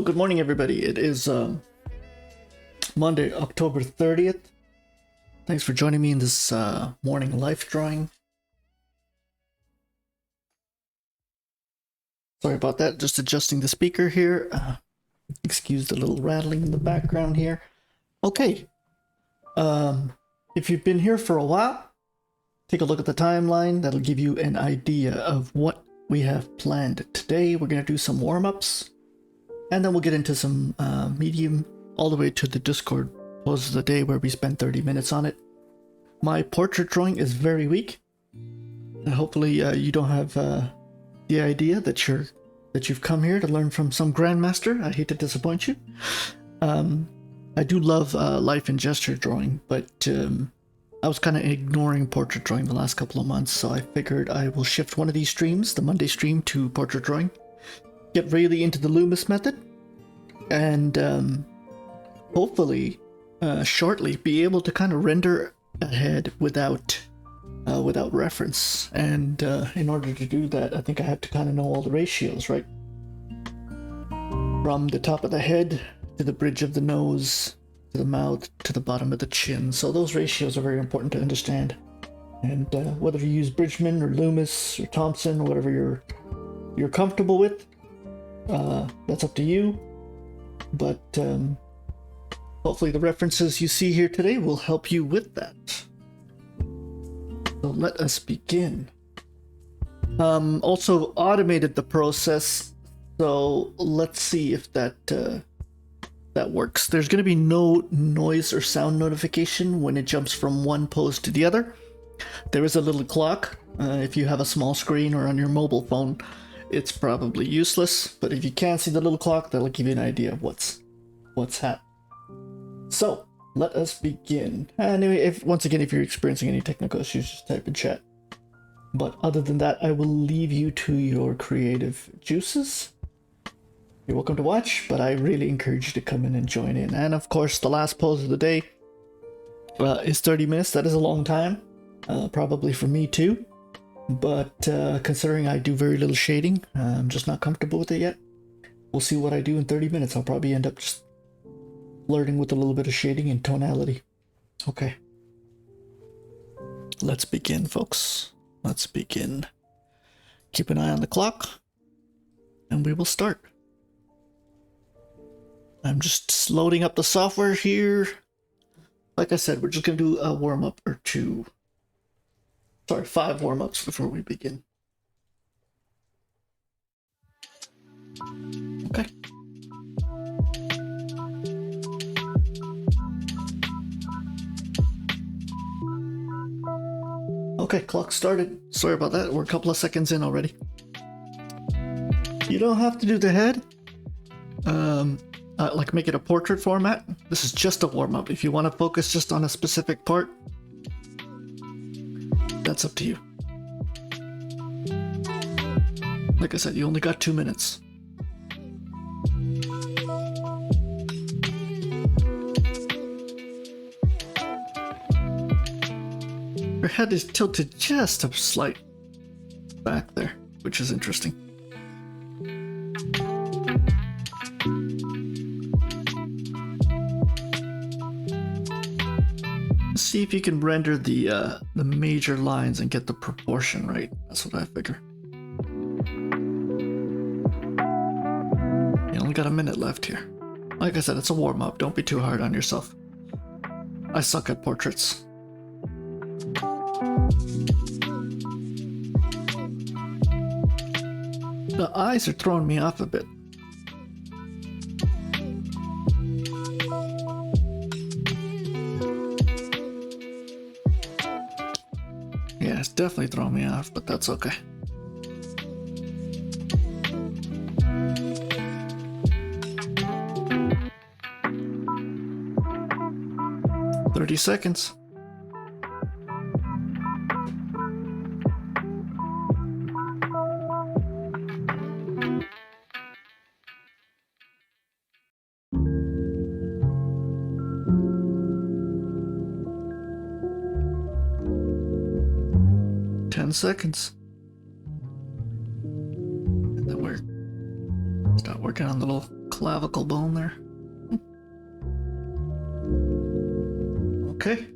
Good morning, everybody. It is Monday, October 30th. Thanks for joining me in this morning life drawing. Sorry about that, just adjusting the speaker here. Excuse the little rattling in the background here. Okay. If you've been here for a while, take a look at the timeline. That'll give you an idea of what we have planned today. We're going to do some warm-ups. And then we'll get into some medium all the way to the Discord pose of the day where we spend 30 minutes on it. My portrait drawing is very weak. And hopefully you don't have the idea that you've come here to learn from some grandmaster. I hate to disappoint you. I do love life and gesture drawing, but I was kind of ignoring portrait drawing the last couple of months, so I figured I will shift one of these streams, the Monday stream, to portrait drawing. Get really into the Loomis method, and hopefully shortly be able to kind of render ahead without reference. And in order to do that, I think I have to kind of know all the ratios, right? From the top of the head to the bridge of the nose to the mouth to the bottom of the chin. So those ratios are very important to understand. And whether you use Bridgman or Loomis or Thompson or whatever you're comfortable with, that's up to you, but hopefully the references you see here today will help you with that. So let us begin. Also automated the process, so let's see if that works. There's going to be no noise or sound notification when it jumps from one pose to the other. There is a little clock. If you have a small screen or on your mobile phone, it's probably useless, but if you can't see the little clock, that'll give you an idea of what's happening. So let us begin. Anyway, once again, if you're experiencing any technical issues, just type in chat. But other than that, I will leave you to your creative juices. You're welcome to watch, but I really encourage you to come in and join in. And of course, the last pose of the day is 30 minutes. That is a long time, probably for me too. But considering I do very little shading, I'm just not comfortable with it yet. We'll see what I do in 30 minutes. I'll probably end up just flirting with a little bit of shading and tonality. Okay. Let's begin, folks. Let's begin. Keep an eye on the clock, and we will start. I'm just loading up the software here. Like I said, we're just going to do a warm-up or two. Sorry, 5 warm-ups before we begin. Okay. Okay, clock started. Sorry about that. We're a couple of seconds in already. You don't have to do the head. Like make it a portrait format. This is just a warm-up. If you want to focus just on a specific part, that's up to you. Like I said, you only got 2 minutes. Your head is tilted just a slight back there, which is interesting. See if you can render the major lines and get the proportion right. That's what I figure. You only got a minute left here. Like I said, it's a warm-up. Don't be too hard on yourself. I suck at portraits. The eyes are throwing me off a bit. Yeah, it's definitely throwing me off, but that's okay. "30 seconds. Seconds. And then we're start working on the little clavicle bone there. Okay.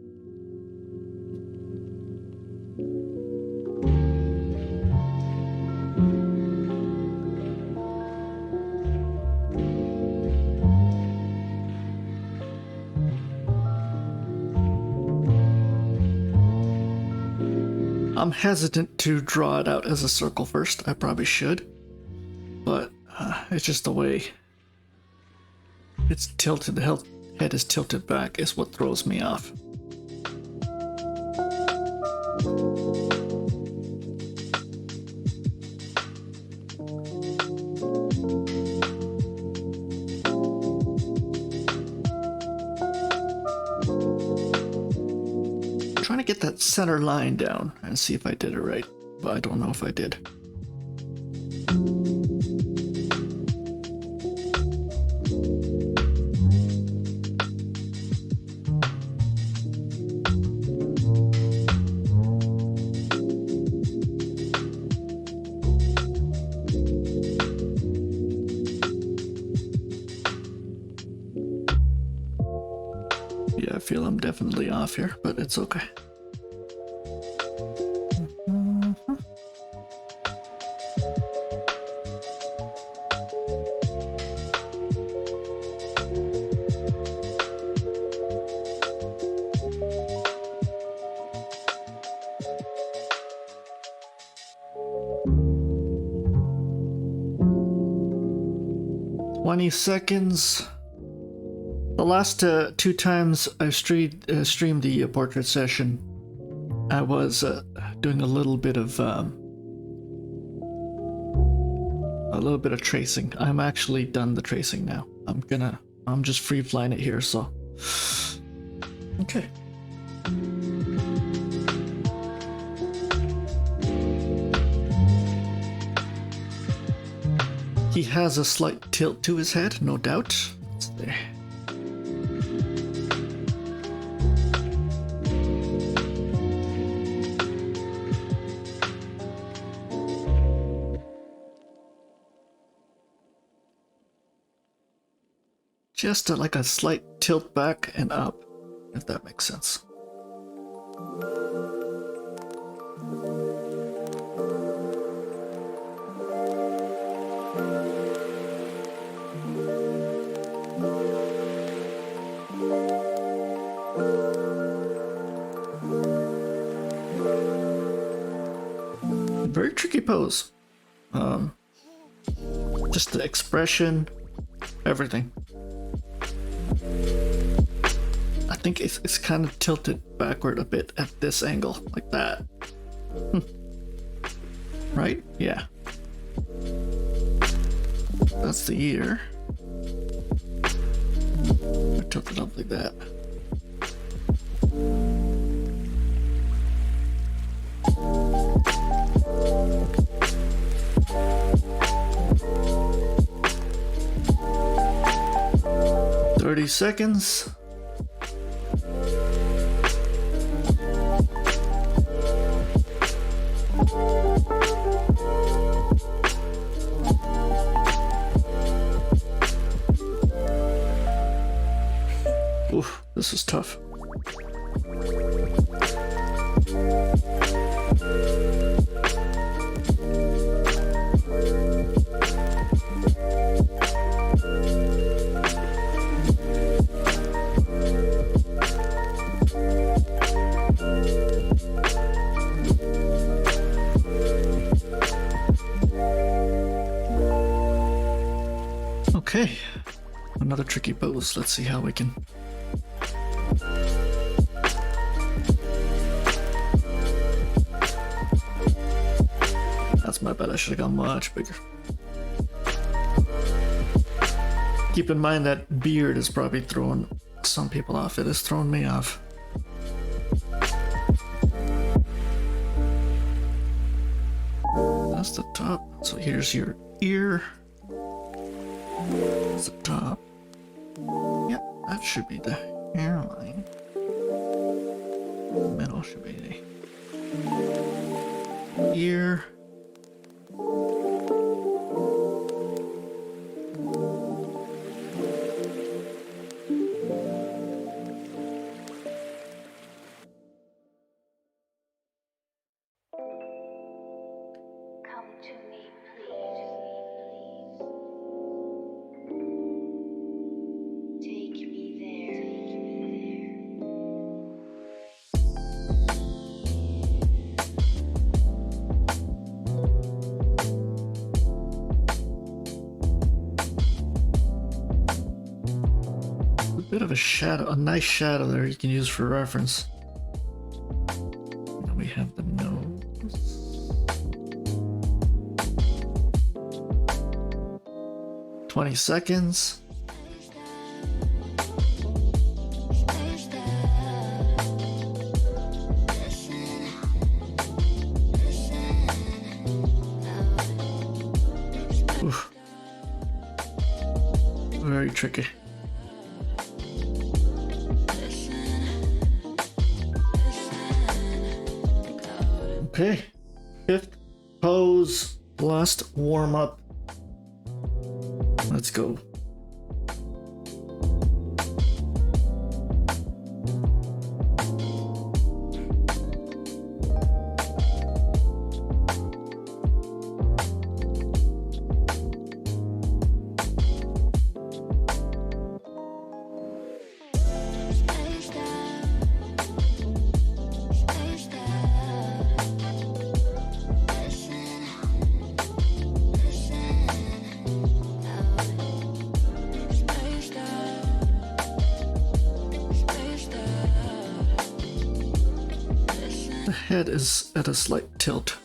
I'm hesitant to draw it out as a circle first. I probably should, but it's just the way it's tilted. The head is tilted back is what throws me off. Trying to get that center line down and see if I did it right, but I don't know if I did. Yeah, I feel I'm definitely off here, but it's okay. Seconds. The last 2 times I've streamed the portrait session, I was doing a little bit of tracing. I'm actually done the tracing now. I'm just free flying it here, so okay. He has a slight tilt to his head, no doubt. It's there. Just like a slight tilt back and up, if that makes sense. Very tricky pose. Just the expression, everything. I think it's kind of tilted backward a bit at this angle, like that. Right? Yeah. That's the ear. I tilt it up like that. Seconds. Oof, this is tough. Okay, another tricky pose. Let's see how we can. That's my bad. I should have gone much bigger. Keep in mind that beard is probably throwing some people off. It has thrown me off. That's the top. So here's your ear. That's the top. Yep, that should be the hairline. The middle should be the ear. bit of a shadow, a nice shadow there you can use for reference. Then we have the nose. "20 seconds. Oof. Very tricky. Okay, 5th pose, last warm up. Let's go. The head is at a slight tilt.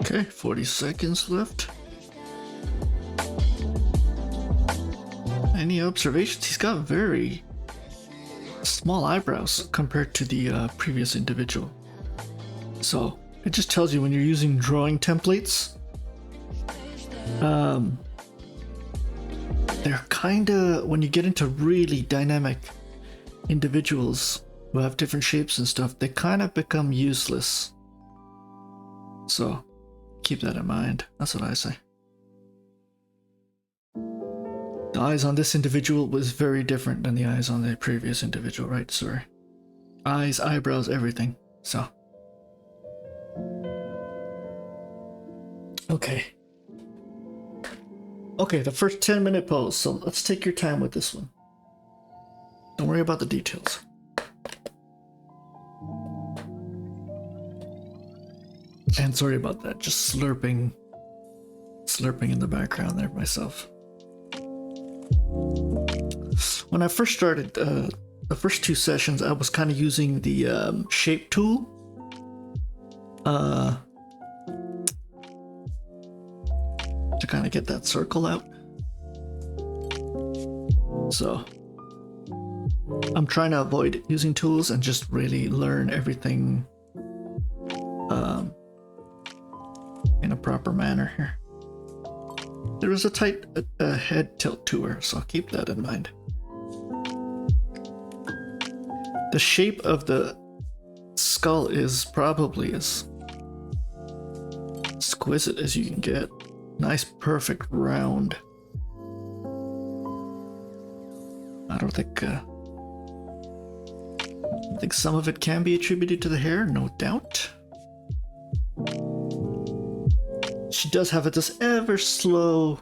Okay, 40 seconds left. Any observations? He's got very small eyebrows compared to the previous individual. So it just tells you when you're using drawing templates, they're kinda, when you get into really dynamic individuals who have different shapes and stuff, they kind of become useless. So keep that in mind. That's what I say. The eyes on this individual was very different than the eyes on the previous individual, right? Sorry. Eyes, eyebrows, everything. So. Okay. Okay, the first 10-minute pose. So let's take your time with this one. Don't worry about the details. And sorry about that. Just slurping in the background there myself. When I first started, the first 2 sessions, I was kind of using the shape tool. To kind of get that circle out. So I'm trying to avoid using tools and just really learn everything in a proper manner here. There is a tight head tilt to her, so keep that in mind. The shape of the skull is probably as exquisite as you can get. Nice, perfect round. I think some of it can be attributed to the hair, no doubt. She does have this ever slow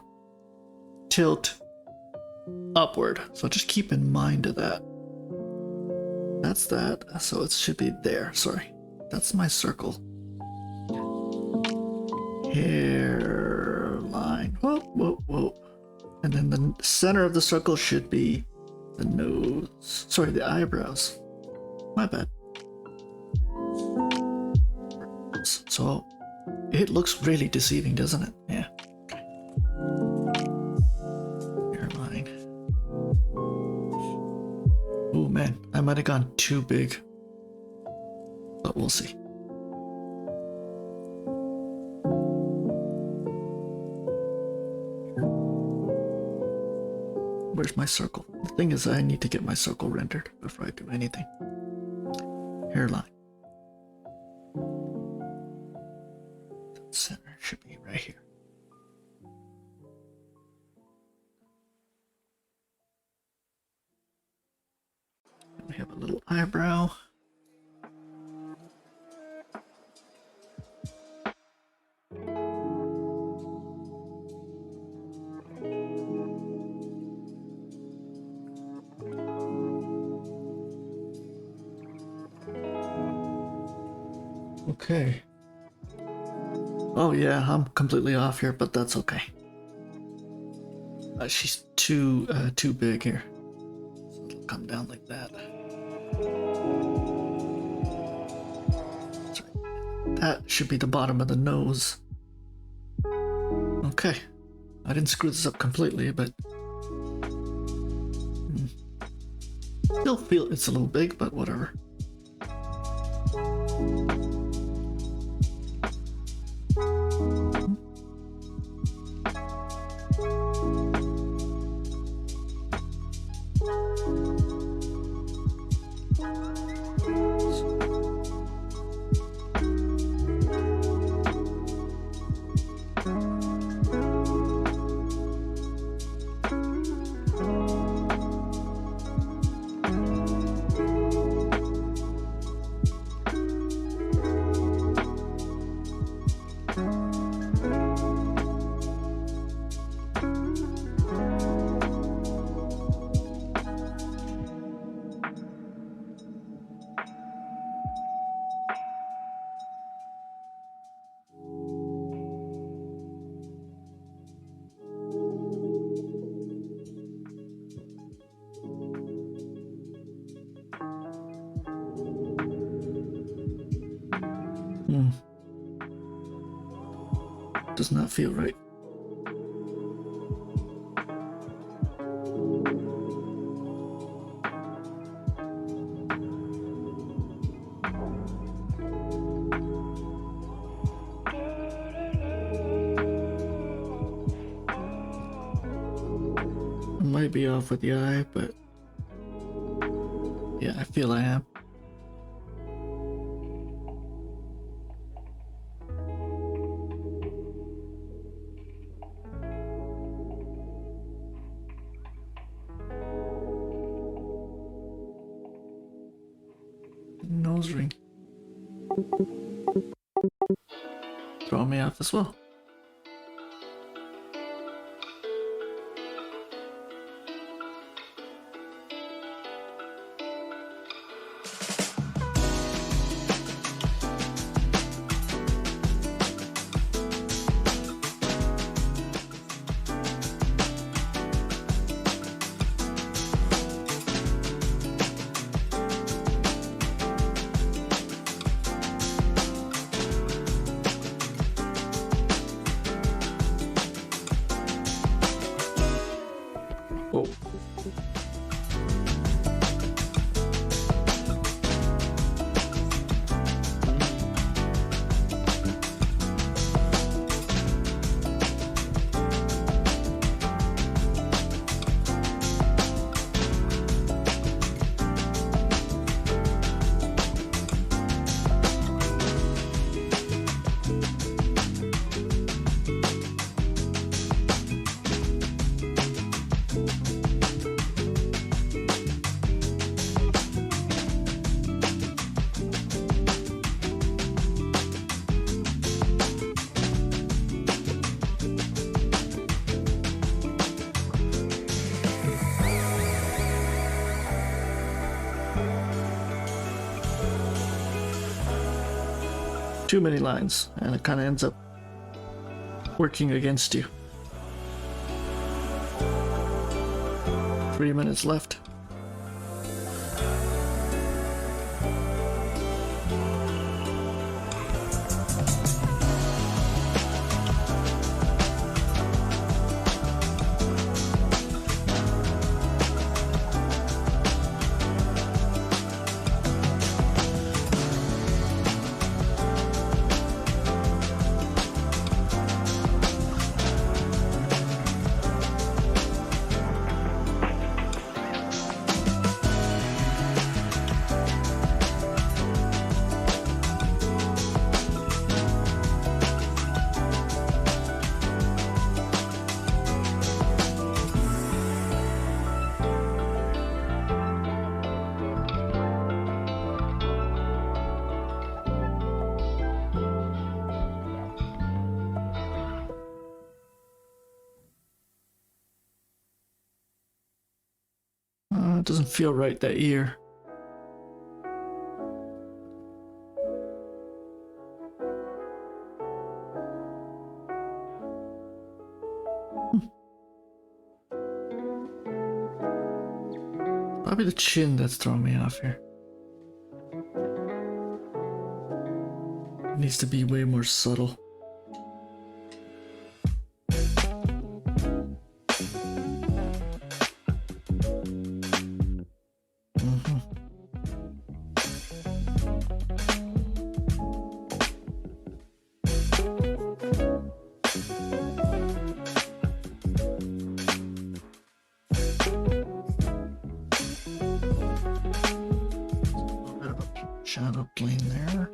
tilt upward, so just keep in mind of that. That's that, so it should be there. Sorry, that's my circle. Hairline. Whoa, whoa, whoa. And then the center of the circle should be the nose. Sorry, the eyebrows. My bad. So it looks really deceiving, doesn't it? Yeah. Okay. Hairline. Oh man, I might have gone too big. But we'll see. Where's my circle? The thing is, I need to get my circle rendered before I do anything. Hairline. Center should be right here. And we have a little eyebrow. Okay. Oh yeah, I'm completely off here, but that's okay. She's too big here. So it'll come down like that. Sorry. That should be the bottom of the nose. Okay. I didn't screw this up completely, but still feel it's a little big, but whatever. Does not feel right. I might be off with the eye, but yeah, I feel I am. Nose ring. Throwing me off as well. Whoa. Too many lines, and it kind of ends up working against you. 3 minutes left. It doesn't feel right, that ear. Probably the chin that's throwing me off here. It needs to be way more subtle. Shadow plane there.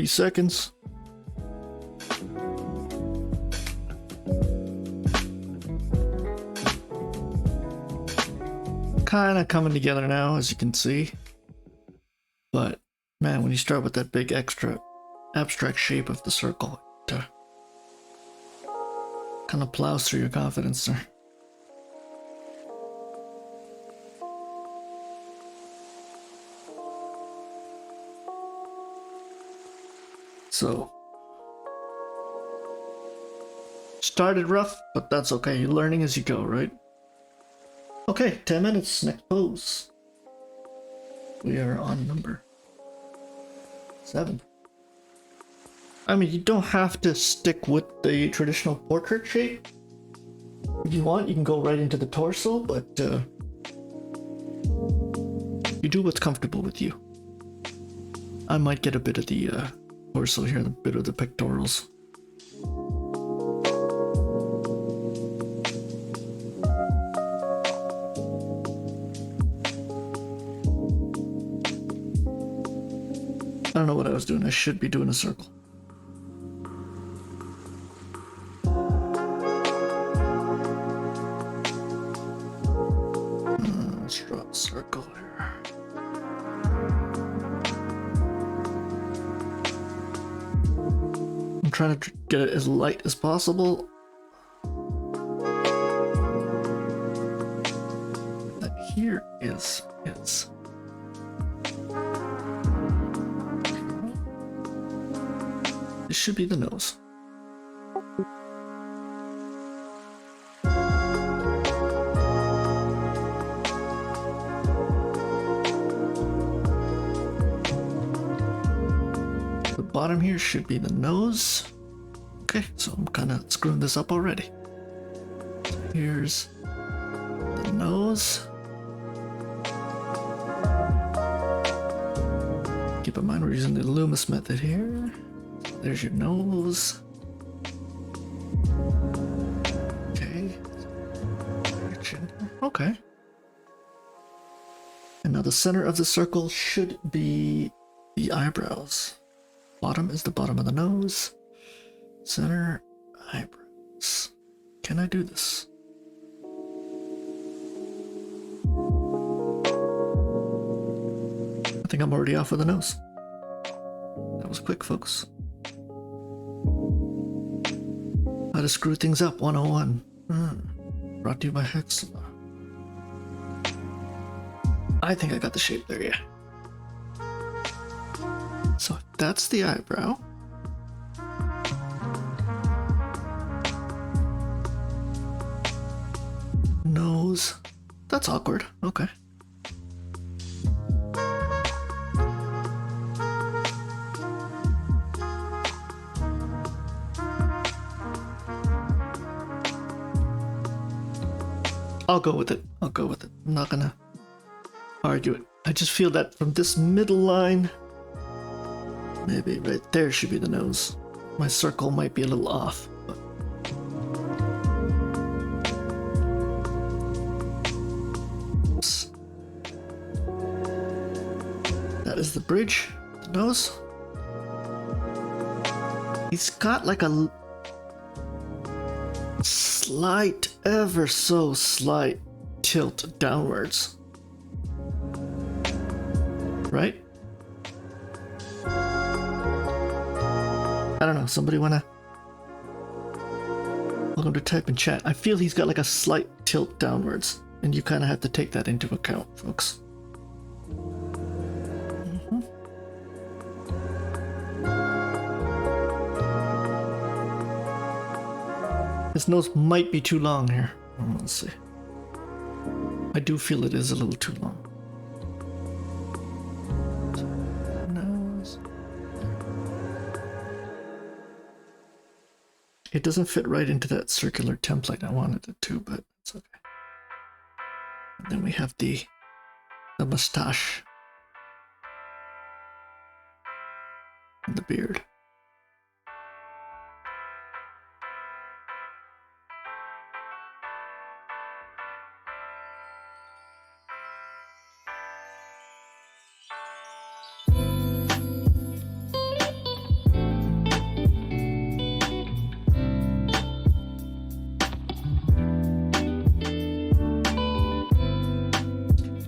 Seconds. Kind of coming together now, as you can see. But man, when you start with that big extra abstract shape of the circle, it kind of plows through your confidence there. So, started rough, but that's okay. You're learning as you go, right? Okay, 10 minutes, next pose. We are on number 7. I mean, you don't have to stick with the traditional portrait shape. If you want, you can go right into the torso, but you do what's comfortable with you. I might get a bit of the torso here, a bit of the pectorals. I don't know what I was doing. I should be doing a circle. Let's draw a circle here. I'm trying to get it as light as possible. That here is his. This should be the nose. The bottom here should be the nose. Okay, so I'm kind of screwing this up already. So here's the nose. Keep in mind we're using the Loomis method here. There's your nose. Okay. Your chin. Okay. And now the center of the circle should be the eyebrows. Bottom is the bottom of the nose. Center, eyebrows. Can I do this? I think I'm already off with the nose. That was quick, folks. How to screw things up 101. Brought to you by Hexla. I think I got the shape there, yeah. So that's the eyebrow. Nose. That's awkward. Okay. I'll go with it. I'll go with it. I'm not gonna argue it. I just feel that from this middle line, maybe right there should be the nose. My circle might be a little off. But... Oops. That is the bridge, the nose. He's got like a slight, ever so slight tilt downwards. Right? I don't know, somebody wanna... Welcome to type in chat. I feel he's got like a slight tilt downwards, and you kind of have to take that into account, folks. His nose might be too long here. Let's see. I do feel it is a little too long. Nose. It doesn't fit right into that circular template I wanted it to, but it's okay. And then we have the mustache and the beard.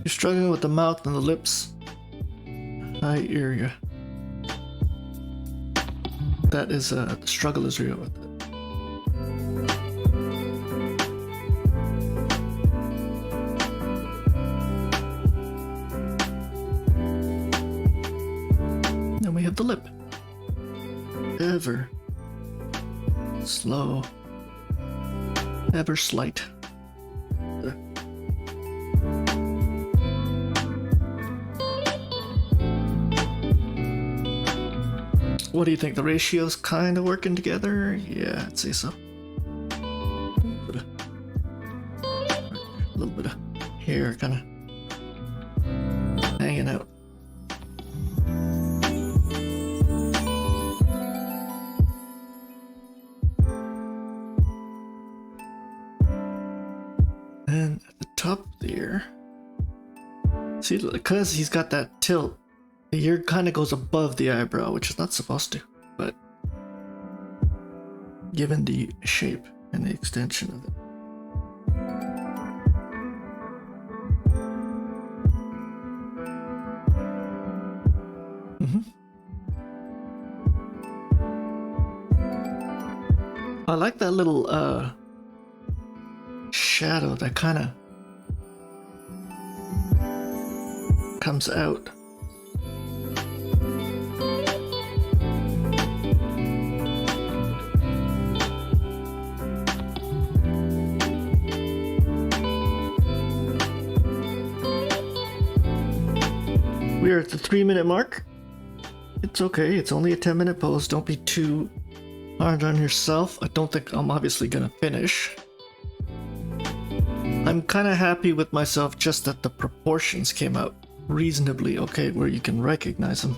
Struggling with the mouth and the lips. I hear you. That is the struggle is real with it. Then we have the lip. Ever slow, ever slight. What do you think? The ratio's kind of working together? Yeah, I'd say so. A little bit of hair kind of hanging out. And at the top there, see, because he's got that tilt, the ear kind of goes above the eyebrow, which is not supposed to, but given the shape and the extension of it. I like that little shadow that kind of comes out. We are at the 3-minute mark. It's okay, it's only a 10-minute pose. Don't be too hard on yourself. I don't think I'm obviously gonna finish. I'm kind of happy with myself just that the proportions came out reasonably okay where you can recognize them.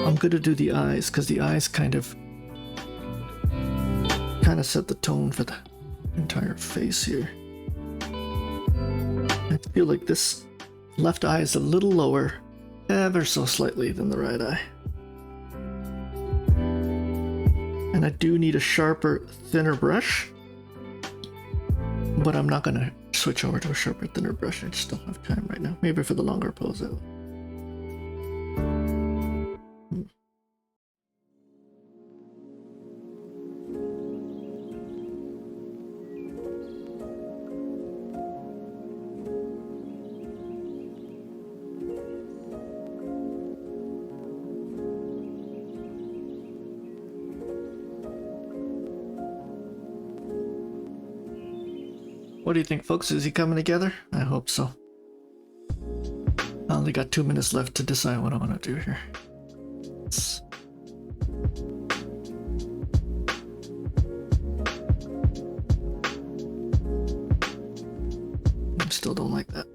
I'm gonna do the eyes because the eyes kind of set the tone for the entire face here. I feel like this left eye is a little lower, ever so slightly, than the right eye. And I do need a sharper, thinner brush, but I'm not gonna switch over to a sharper, thinner brush. I just don't have time right now. Maybe for the longer pose I will. What do you think, folks? Is he coming together? I hope so. I only got 2 minutes left to decide what I want to do here. I still don't like that.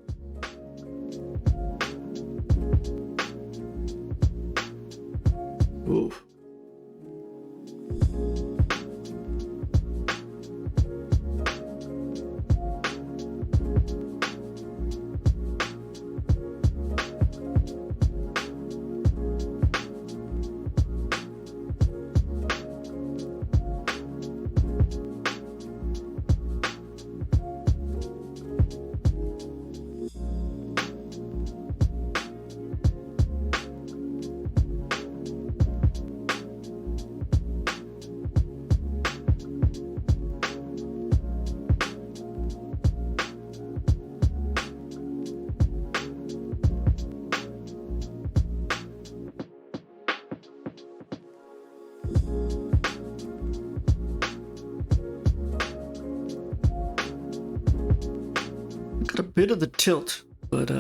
Got a bit of the tilt, but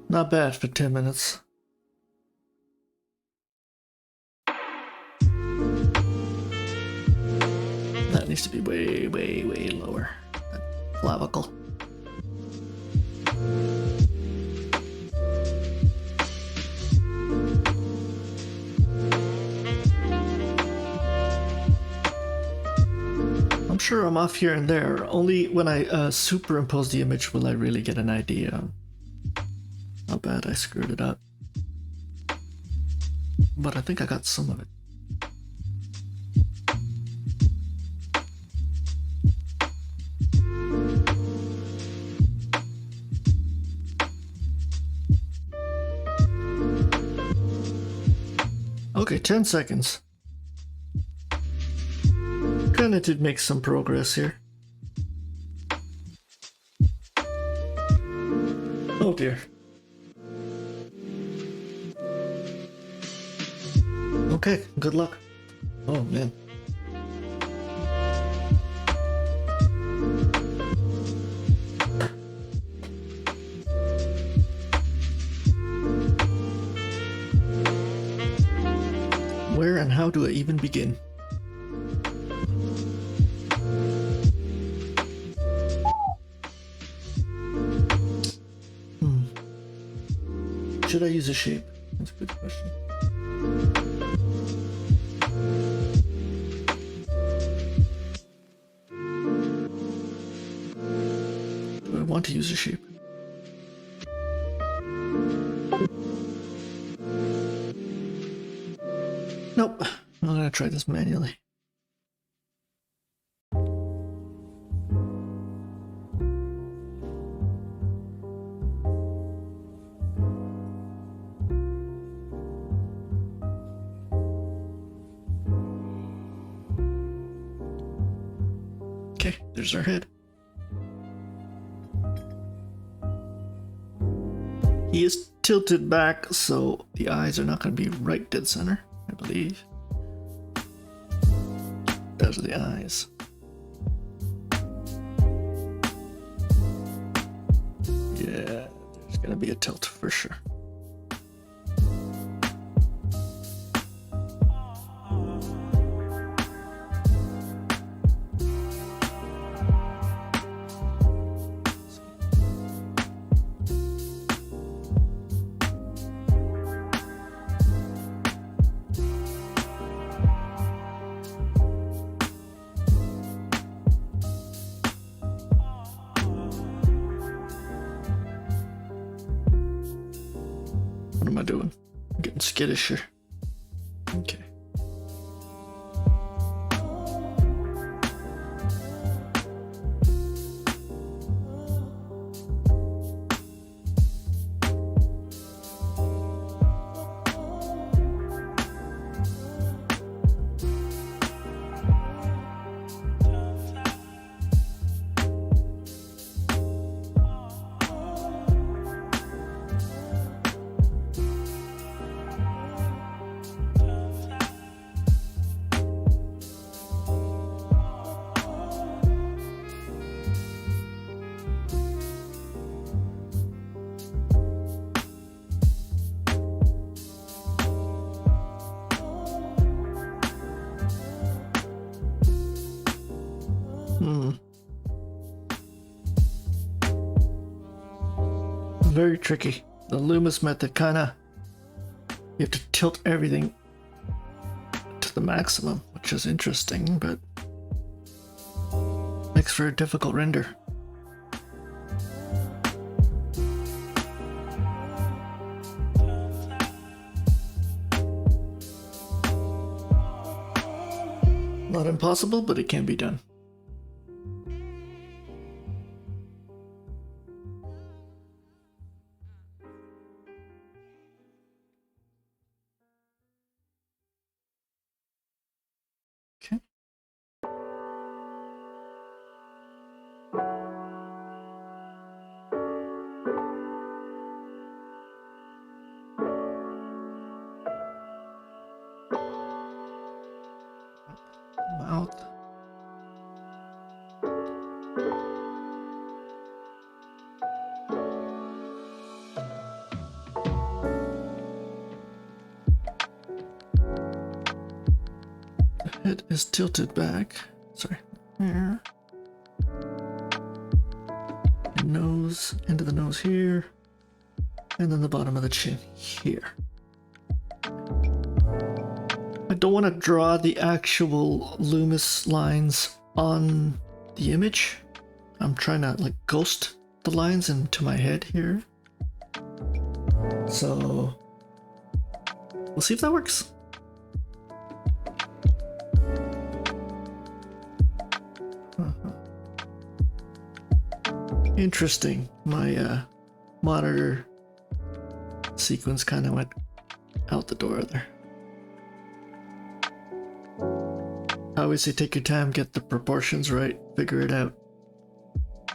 not bad for 10 minutes. That needs to be way, way, way lower. That clavicle. I'm sure I'm off here and there. Only when I superimpose the image will I really get an idea how bad I screwed it up. But I think I got some of it. Okay, 10 seconds. Kinda did make some progress here. Oh dear. Okay, good luck. Oh man. Where and how do I even begin? Should I use a shape? That's a good question. Do I want to use a shape? Nope. I'm gonna try this manually. Okay, there's our head. He is tilted back, so the eyes are not going to be right dead center, I believe. Those are the eyes. Yeah, there's going to be a tilt for sure. What am I doing? I'm getting skittish here. Okay. Very tricky. The Loomis method kinda, you have to tilt everything to the maximum, which is interesting, but makes for a difficult render. Not impossible, but it can be done. Okay. Head is tilted back. Sorry. There. And nose, end of the nose here. And then the bottom of the chin here. I don't want to draw the actual Loomis lines on the image. I'm trying to like ghost the lines into my head here. So we'll see if that works. Interesting. My monitor sequence kind of went out the door there. I always say take your time, get the proportions right, figure it out,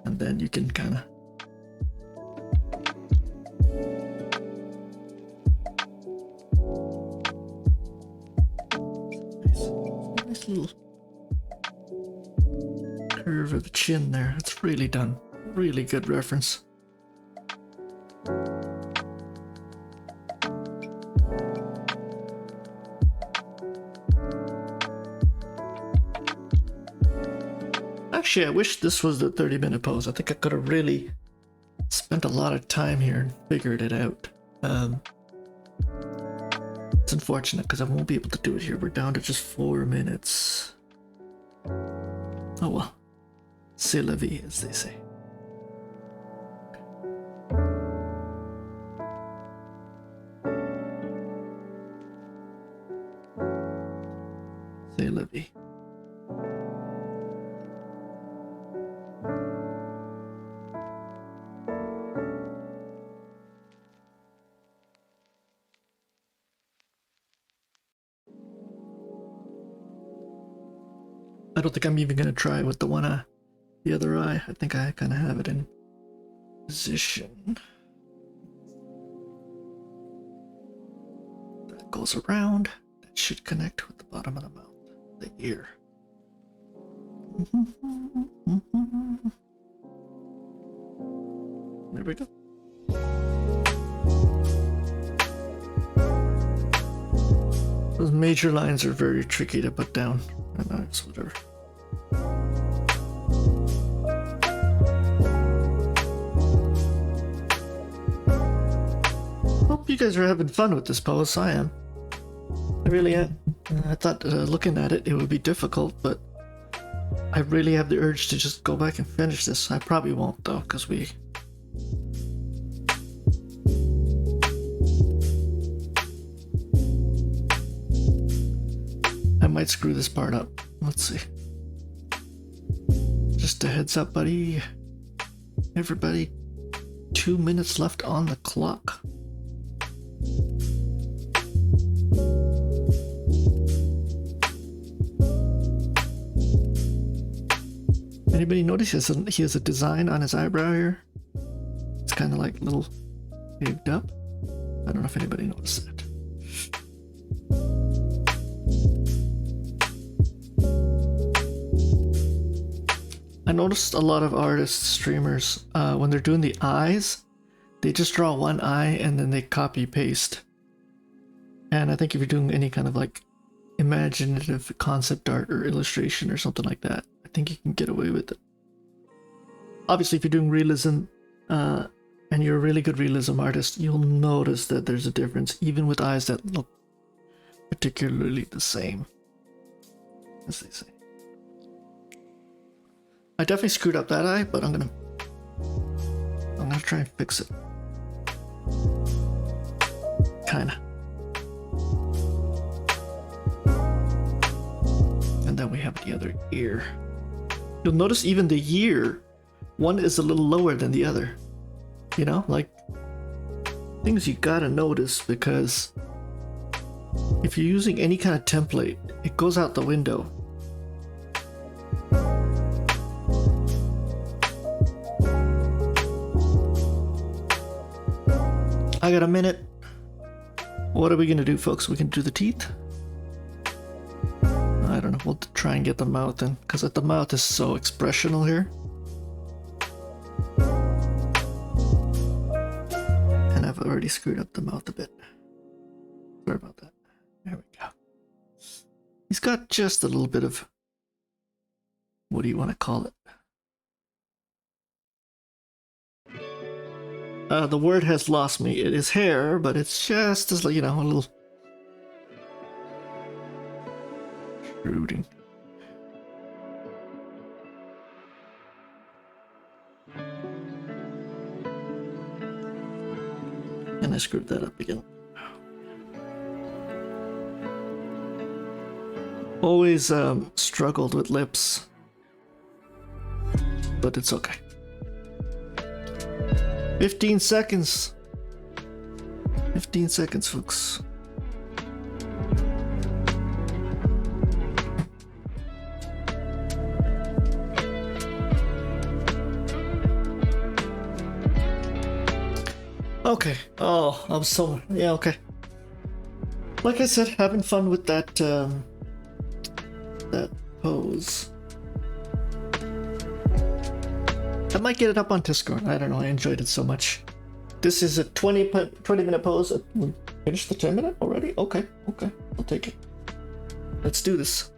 and then you can kind of nice little curve of the chin there. That's really done. Really good reference. Actually, I wish this was the 30-minute pose. I think I could have really spent a lot of time here and figured it out. It's unfortunate because I won't be able to do it here. We're down to just 4 minutes. Oh well. C'est la vie, as they say. C'est la vie. I don't think I'm even gonna try with the one eye, the other eye. I think I kind of have it in position. That goes around. That should connect with the bottom of the mouth, the ear. There we go. Those major lines are very tricky to put down. I know, it's whatever. Hope you guys are having fun with this pose. I am. I really am. I thought looking at it, it would be difficult, but I really have the urge to just go back and finish this. I probably won't though, because I might screw this part up. Let's see. Just a heads up, buddy. Everybody, 2 minutes left on the clock. Anybody notice he has a design on his eyebrow here? It's kind of like a little rigged up. I don't know if anybody noticed that. I noticed a lot of artists, streamers, when they're doing the eyes, they just draw one eye and then they copy paste. And I think if you're doing any kind of like imaginative concept art or illustration or something like that, I think you can get away with it. Obviously, if you're doing realism and you're a really good realism artist, you'll notice that there's a difference, even with eyes that look particularly the same, as they say. I definitely screwed up that eye, but I'm gonna try and fix it. Kinda. And then we have the other ear. You'll notice even the ear, one is a little lower than the other. You know, like things you gotta notice, because if you're using any kind of template, it goes out the window. I got a minute. What are we gonna do, folks? We can do the teeth? I don't know. We'll try and get the mouth in, because the mouth is so expressional here. And I've already screwed up the mouth a bit. Sorry about that. There we go. He's got just a little bit of, what do you want to call it? The word has lost me. It is hair, but it's just as, you know, a little rooting. And I screwed that up again. Always struggled with lips, but it's okay. 15 seconds. 15 seconds, folks. Okay. Oh, I'm so... Yeah, okay. Like I said, having fun with that, that pose. I might get it up on Discord. I don't know. I enjoyed it so much. This is a 20-minute pose. We finished the 10-minute already? Okay. Okay. I'll take it. Let's do this.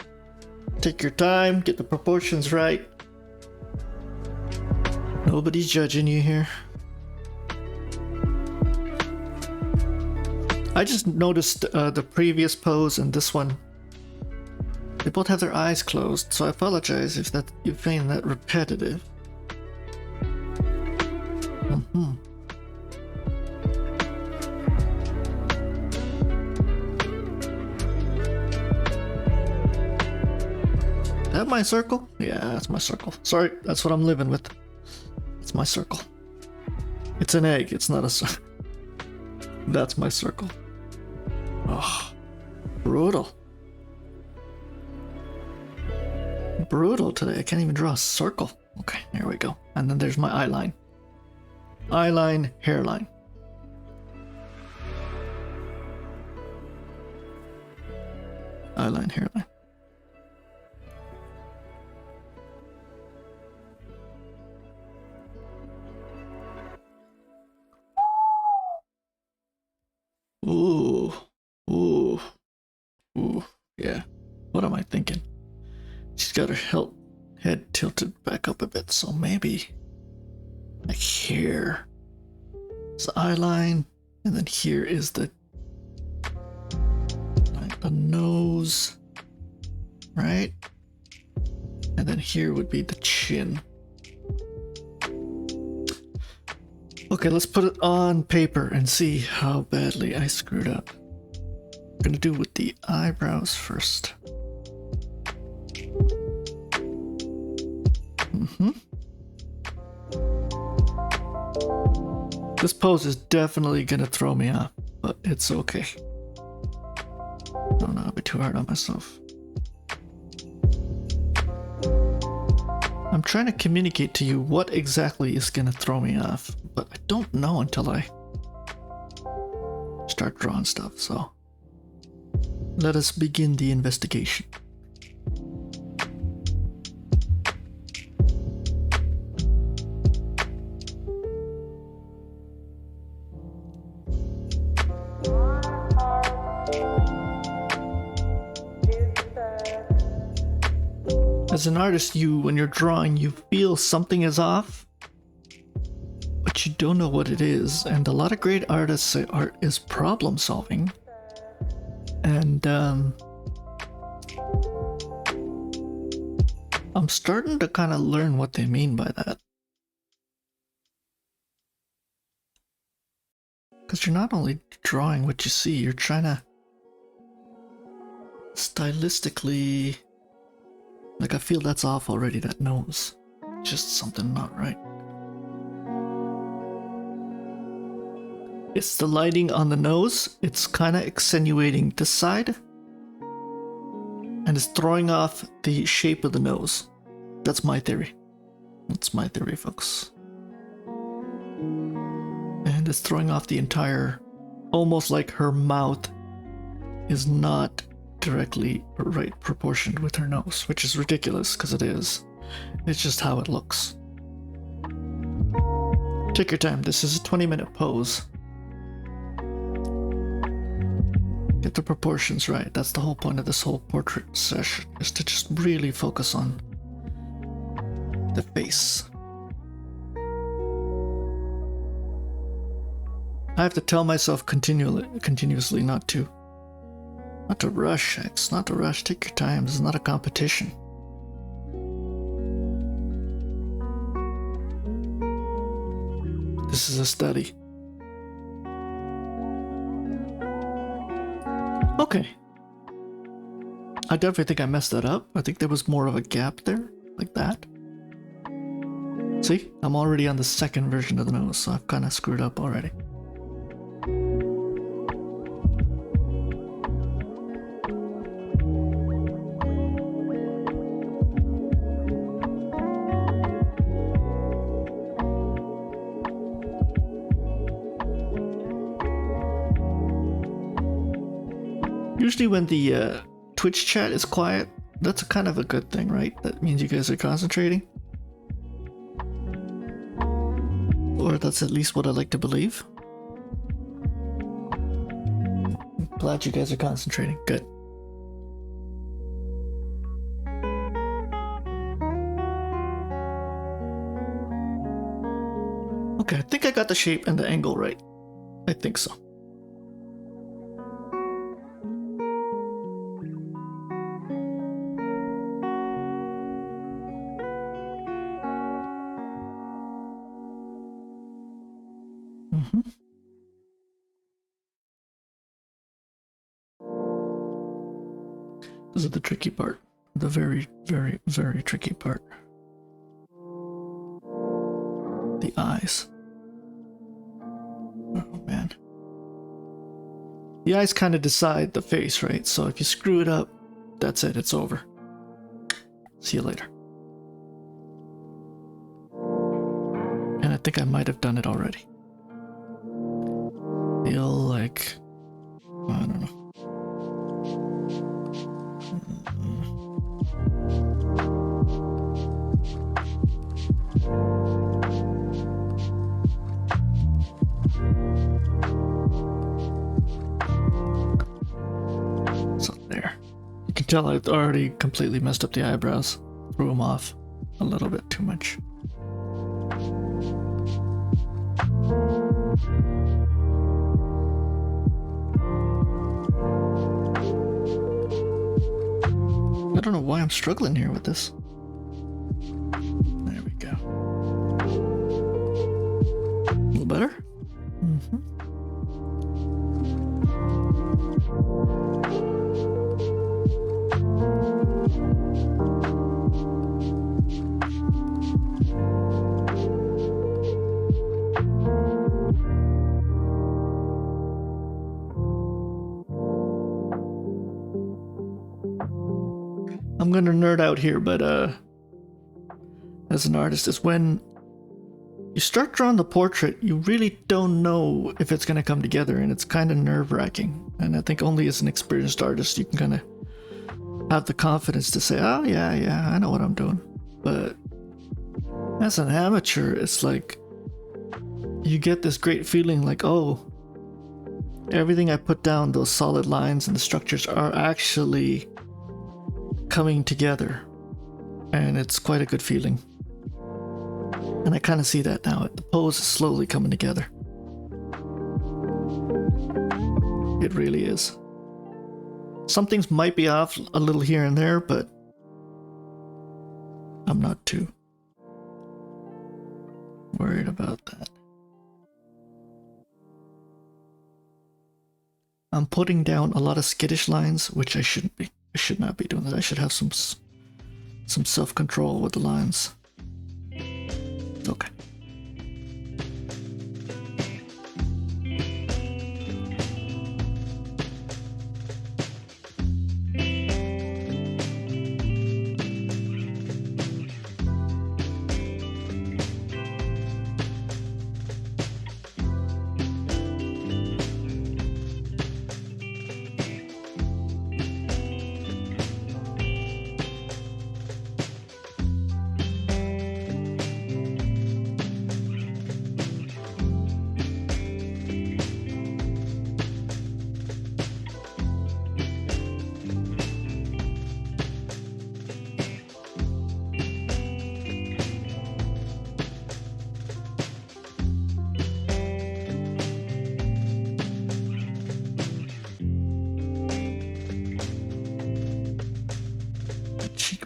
Take your time. Get the proportions right. Nobody's judging you here. I just noticed the previous pose and this one. They both have their eyes closed, so I apologize if that you find that repetitive. That my circle? Yeah, that's my circle. Sorry, that's what I'm living with. It's my circle. It's an egg, it's not a circle. That's my circle. Oh, brutal. Brutal today. I can't even draw a circle. Okay, there we go. And then there's my eye line. Eye line, hairline. Eye line, hairline. Ooh. Ooh. Ooh. Yeah. What am I thinking? She's got her head tilted back up a bit, so maybe like here. It's the eye line, and then here is the nose, right? And then here would be the chin. Okay, let's put it on paper and see how badly I screwed up. I'm gonna do with the eyebrows first. This pose is definitely gonna throw me off, but it's okay. Don't know, I'll be too hard on myself. I'm trying to communicate to you what exactly is gonna throw me off, but I don't know until I start drawing stuff, so let us begin the investigation. As an artist, when you're drawing, you feel something is off, but you don't know what it is. And a lot of great artists say art is problem solving. And I'm starting to kind of learn what they mean by that. Because you're not only drawing what you see, you're trying to stylistically... Like, I feel that's off already, that nose. Just something not right. It's the lighting on the nose. It's kind of accentuating this side. And it's throwing off the shape of the nose. That's my theory. That's my theory, folks. And it's throwing off the entire... Almost like her mouth is not directly right proportioned with her nose, which is ridiculous because it is. It's just how it looks. Take your time. This is a 20-minute pose. Get get the proportions right. That's the whole point of this whole portrait session, is to just really focus on the face. I have to tell myself continuously not to rush. It's not to rush. Take your time. This is not a competition. This is a study. Okay. I definitely think I messed that up. I think there was more of a gap there, like that. See? I'm already on the second version of the nose, so I've kind of screwed up already. Usually when the Twitch chat is quiet, that's a kind of a good thing, right? That means you guys are concentrating. Or that's at least what I like to believe. I'm glad you guys are concentrating. Good. Okay, I think I got the shape and the angle right. I think so. This is the tricky part. The very, very, very tricky part. The eyes. Oh man. The eyes kind of decide the face, right? So if you screw it up, that's it, it's over. See you later. And I think I might have done it already. Feel like, I don't know. So there. You can tell I've already completely messed up the eyebrows. Threw them off a little bit too much. I don't know why I'm struggling here with this. There we go. A little better? Mm-hmm. I'm gonna nerd out here, but as an artist, is when you start drawing the portrait, you really don't know if it's gonna come together, and it's kind of nerve-wracking. And I think only as an experienced artist you can kind of have the confidence to say, oh yeah, I know what I'm doing. But as an amateur, it's like you get this great feeling like, oh, everything I put down, those solid lines and the structures are actually coming together, and it's quite a good feeling. And I kind of see that now. The pose is slowly coming together. It really is. Some things might be off a little here and there, but I'm not too worried about that. I'm putting down a lot of skittish lines, which I shouldn't be. I should not be doing that. I should have some self-control with the lines. Okay.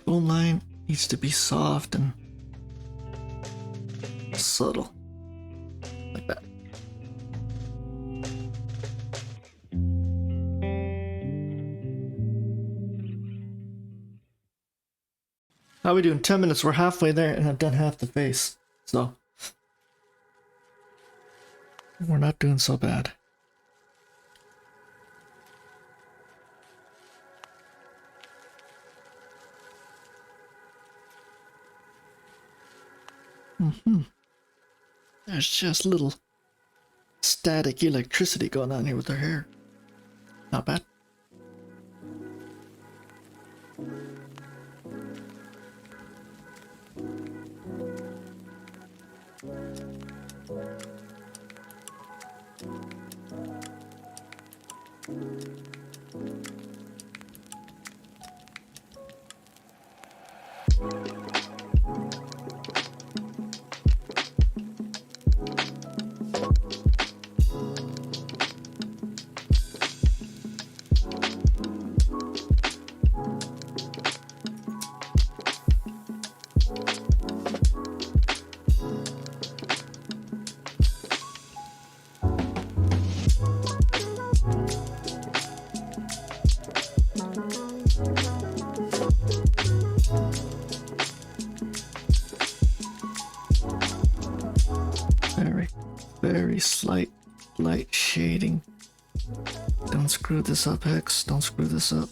bone line needs to be soft and subtle. Like that. How are we doing? 10 minutes. We're halfway there and I've done half the face. So we're not doing so bad. There's just little static electricity going on here with her hair. Not bad. Very slight light shading. Don't screw this up, Hex. Don't screw this up.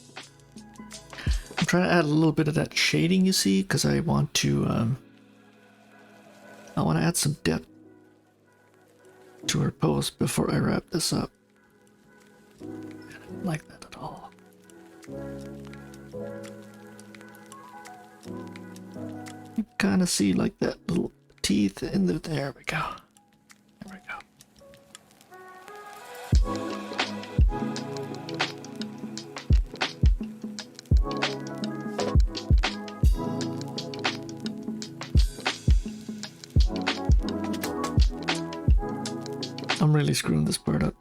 I'm trying to add a little bit of that shading, you see, because I want to add some depth to her pose before I wrap this up. I don't like that at all. You kind of see like that little teeth in the. There we go. I'm really screwing this part up.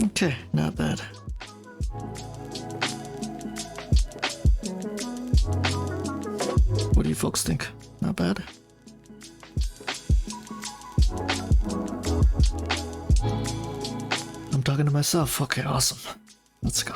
Okay, not bad. What do you folks think? Not bad? I'm talking to myself. Okay, awesome. Let's go.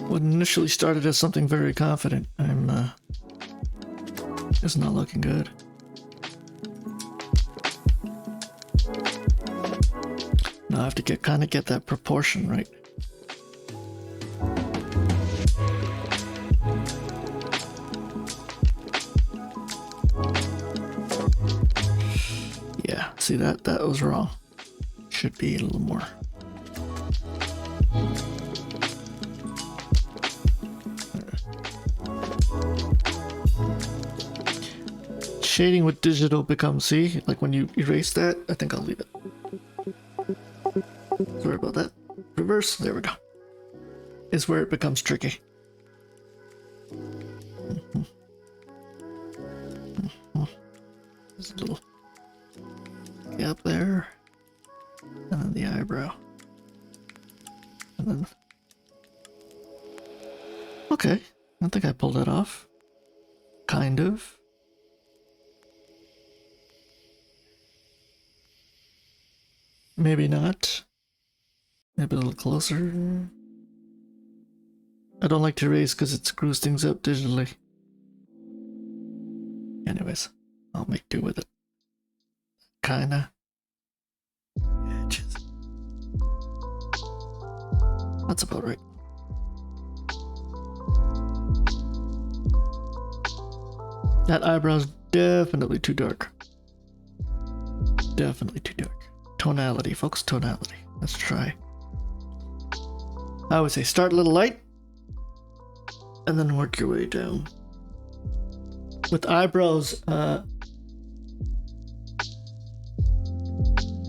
What initially started as something very confident, it's not looking good. Now I have to kind of get that proportion right. Yeah, see that was wrong. Should be a little more. Shading with digital becomes, see, like when you erase that, I think I'll leave it. Sorry about that. Reverse, there we go. Is where it becomes tricky. There's a little gap there. And then the eyebrow. And then... Okay, I think I pulled that off. Kind of. Maybe not. Maybe a little closer. I don't like to erase because it screws things up digitally. Anyways, I'll make do with it. Kinda. Edges. That's about right. That eyebrow's definitely too dark. Definitely too dark. Tonality, folks, tonality. Let's try. I would say start a little light and then work your way down. With eyebrows,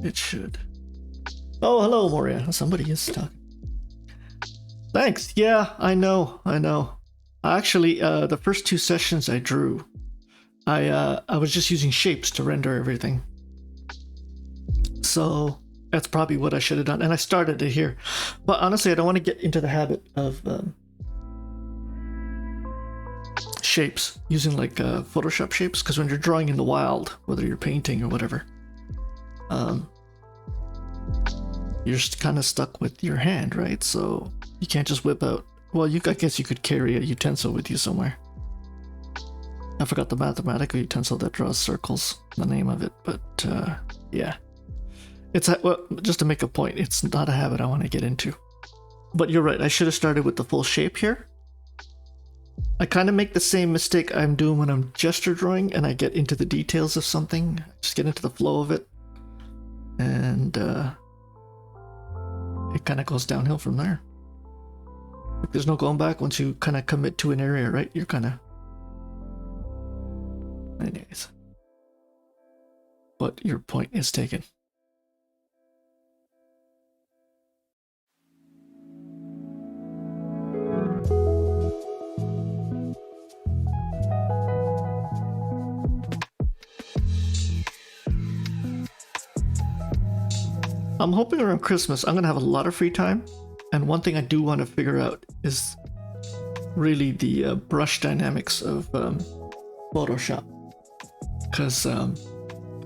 it should. Oh, hello, Moria. Somebody is talking. Thanks. Yeah, I know. I know. Actually, the first two sessions I drew, I was just using shapes to render everything. So that's probably what I should have done. And I started it here. But honestly, I don't want to get into the habit of shapes, using like Photoshop shapes, because when you're drawing in the wild, whether you're painting or whatever, you're kind of stuck with your hand, right? So you can't just whip out. Well, I guess you could carry a utensil with you somewhere. I forgot the mathematical utensil that draws circles, the name of it, but yeah. It's well, just to make a point, it's not a habit I want to get into. But you're right, I should have started with the full shape here. I kind of make the same mistake I'm doing when I'm gesture drawing and I get into the details of something, just get into the flow of it, and it kind of goes downhill from there. There's no going back once you kind of commit to an area, right? You're kind of... Anyways. But your point is taken. I'm hoping around Christmas I'm gonna have a lot of free time, and one thing I do want to figure out is really the brush dynamics of Photoshop, because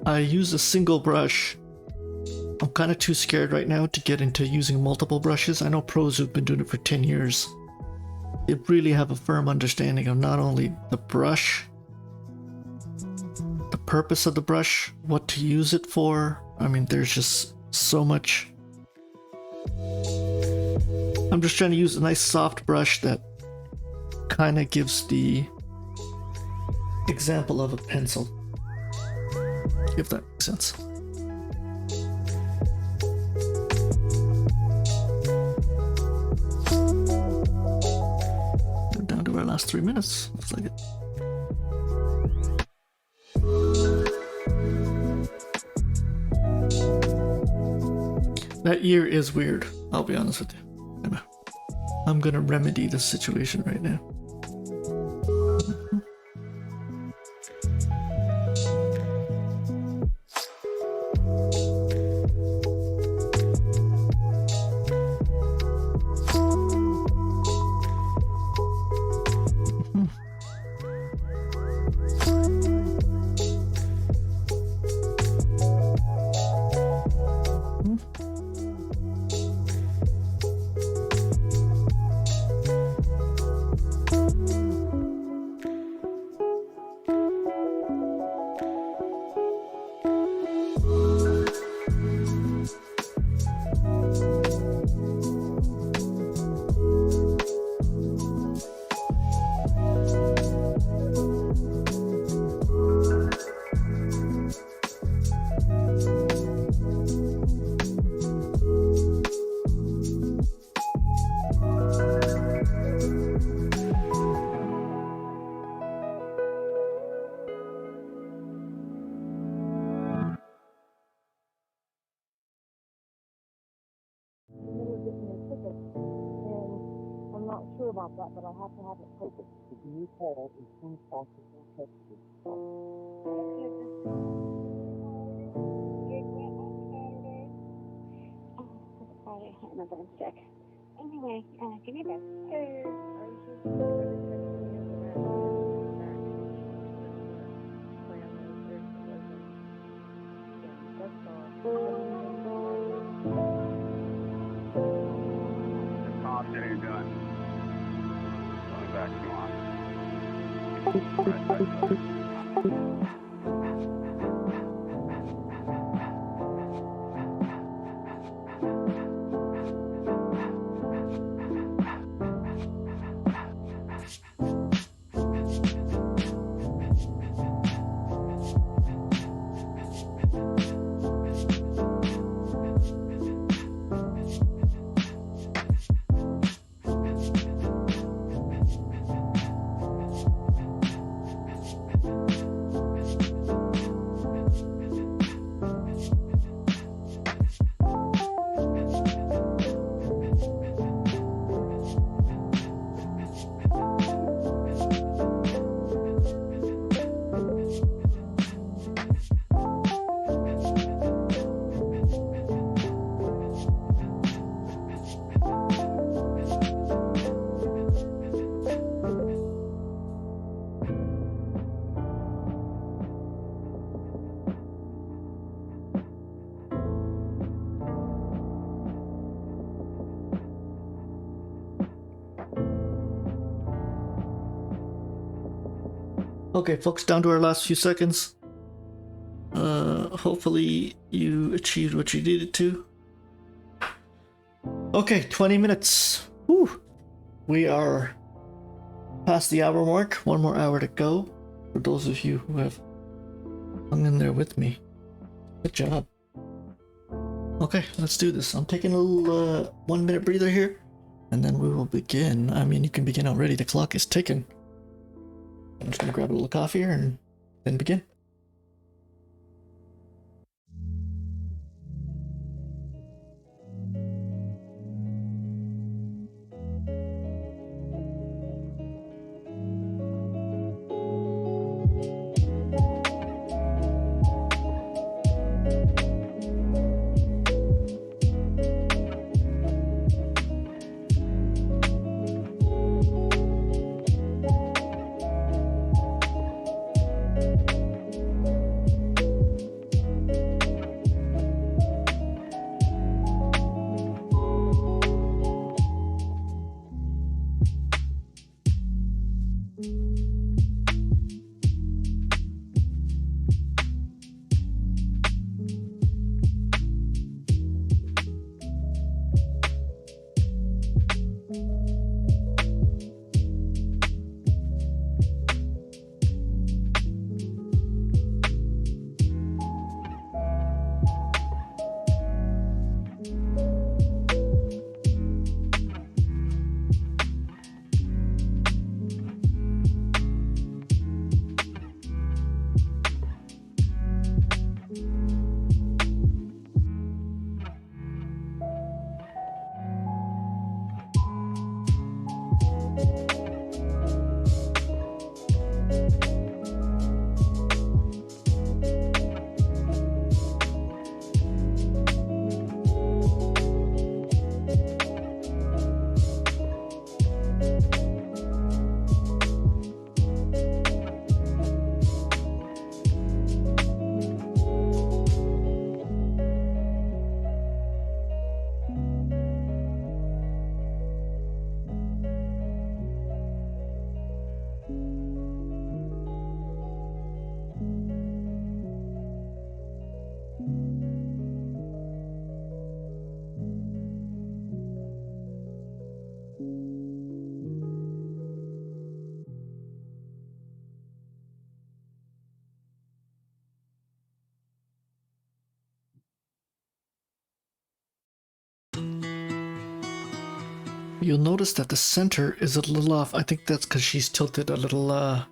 I use a single brush. I'm kind of too scared right now to get into using multiple brushes. I know pros who've been doing it for 10 years. They really have a firm understanding of not only the brush, the purpose of the brush, what to use it for. I mean, there's just so much. I'm just trying to use a nice soft brush that kind of gives the example of a pencil, if that makes sense. We're down to our last 3 minutes, looks like it. That year is weird, I'll be honest with you. I'm gonna remedy the situation right now. About that, but I have to have it focused. The new call is soon possible tested. Friday, I remember I'm sick. Anyway, give me a bit. Okay, folks, down to our last few seconds. Hopefully you achieved what you needed to. Okay, 20 minutes. Whew. We are past the hour mark. One more hour to go. For those of you who have hung in there with me. Good job. Okay, let's do this. I'm taking a little 1 minute breather here, and then we will begin. I mean, you can begin already. The clock is ticking. I'm just gonna grab a little coffee here and then begin. You'll notice that the center is a little off. I think that's because she's tilted a little, that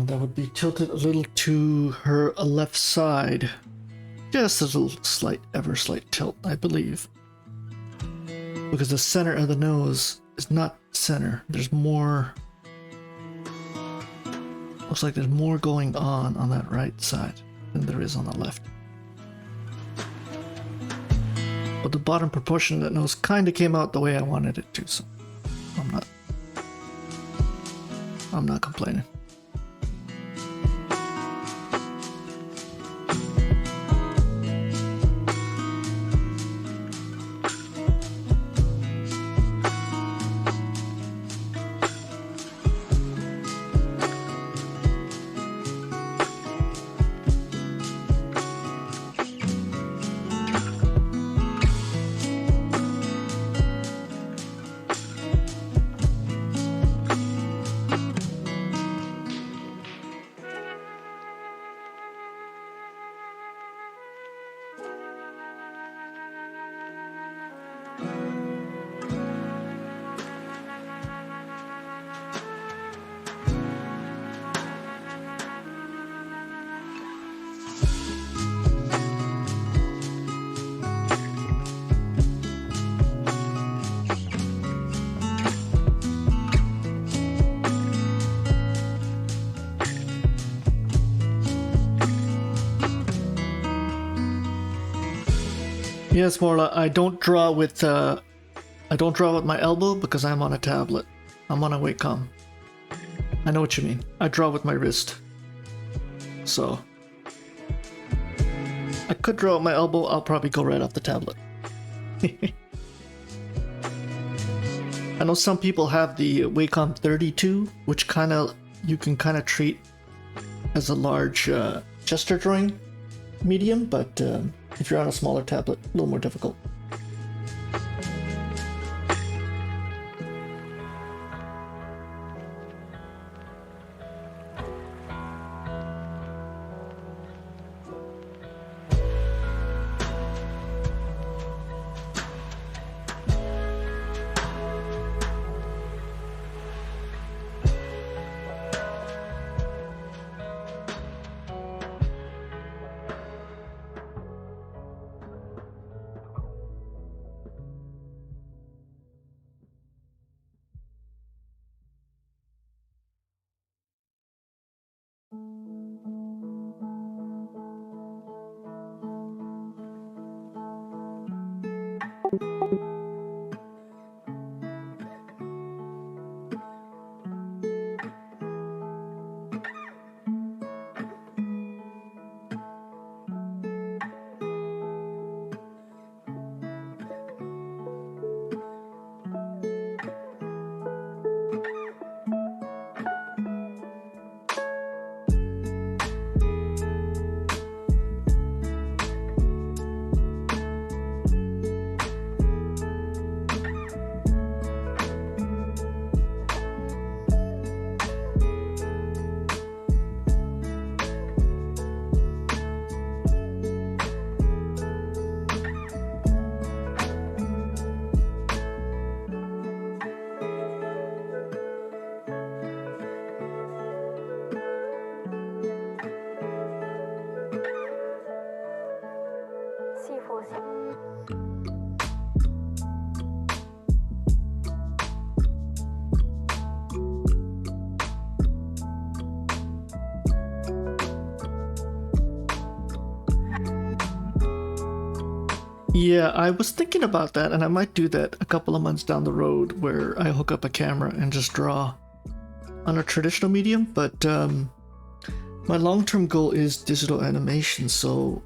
would be tilted a little to her left side. Just a little slight, ever slight tilt, I believe. Because the center of the nose is not center. There's more, looks like there's more going on that right side than there is on the left. But the bottom proportion of that nose kind of came out the way I wanted it to, so I'm not complaining. Yes, Morla, I don't draw with my elbow because I'm on a tablet. I'm on a Wacom. I know what you mean. I draw with my wrist. So I could draw with my elbow. I'll probably go right off the tablet. I know some people have the Wacom 32, which you can kind of treat as a large gesture drawing medium, but if you're on a smaller tablet, a little more difficult. Yeah, I was thinking about that, and I might do that a couple of months down the road where I hook up a camera and just draw on a traditional medium, but my long-term goal is digital animation, so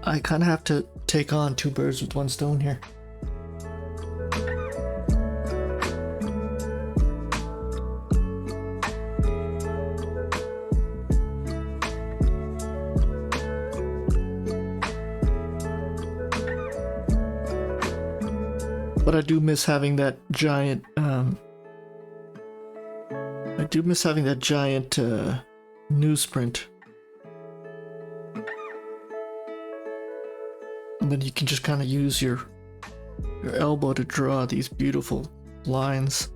I kind of have to take on two birds with one stone here. But I do miss having that giant newsprint. And then you can just kind of use your elbow to draw these beautiful lines.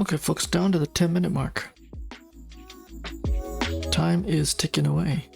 Okay, folks, down to the 10-minute mark. Time is ticking away.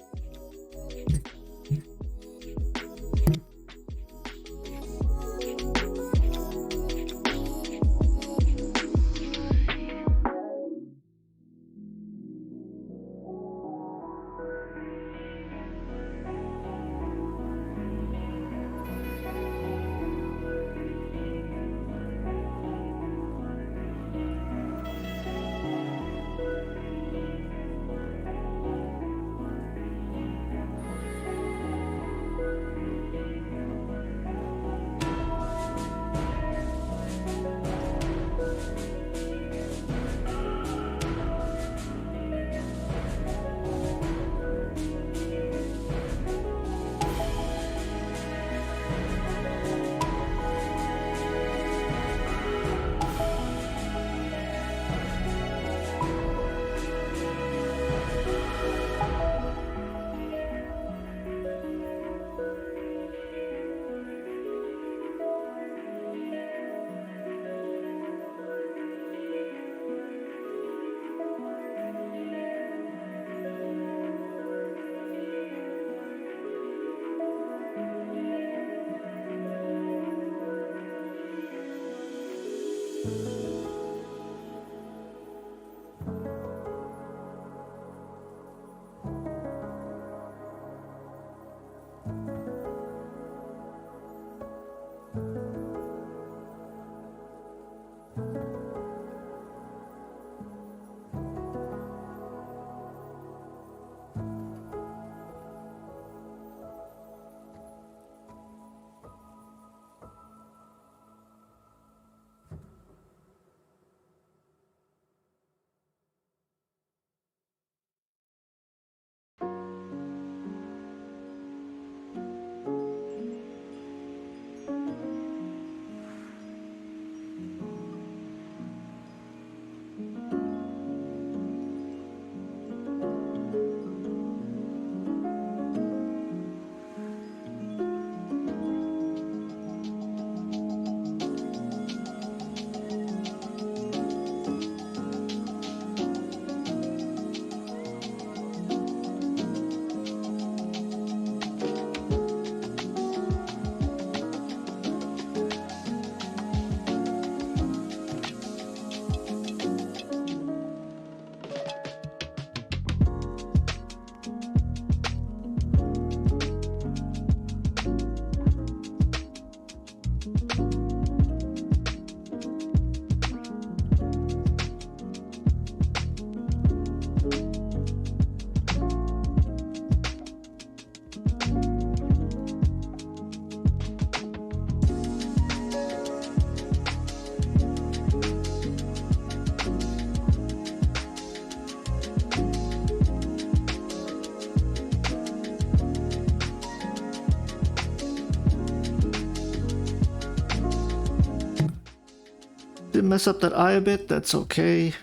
Did mess up that eye a bit, that's okay.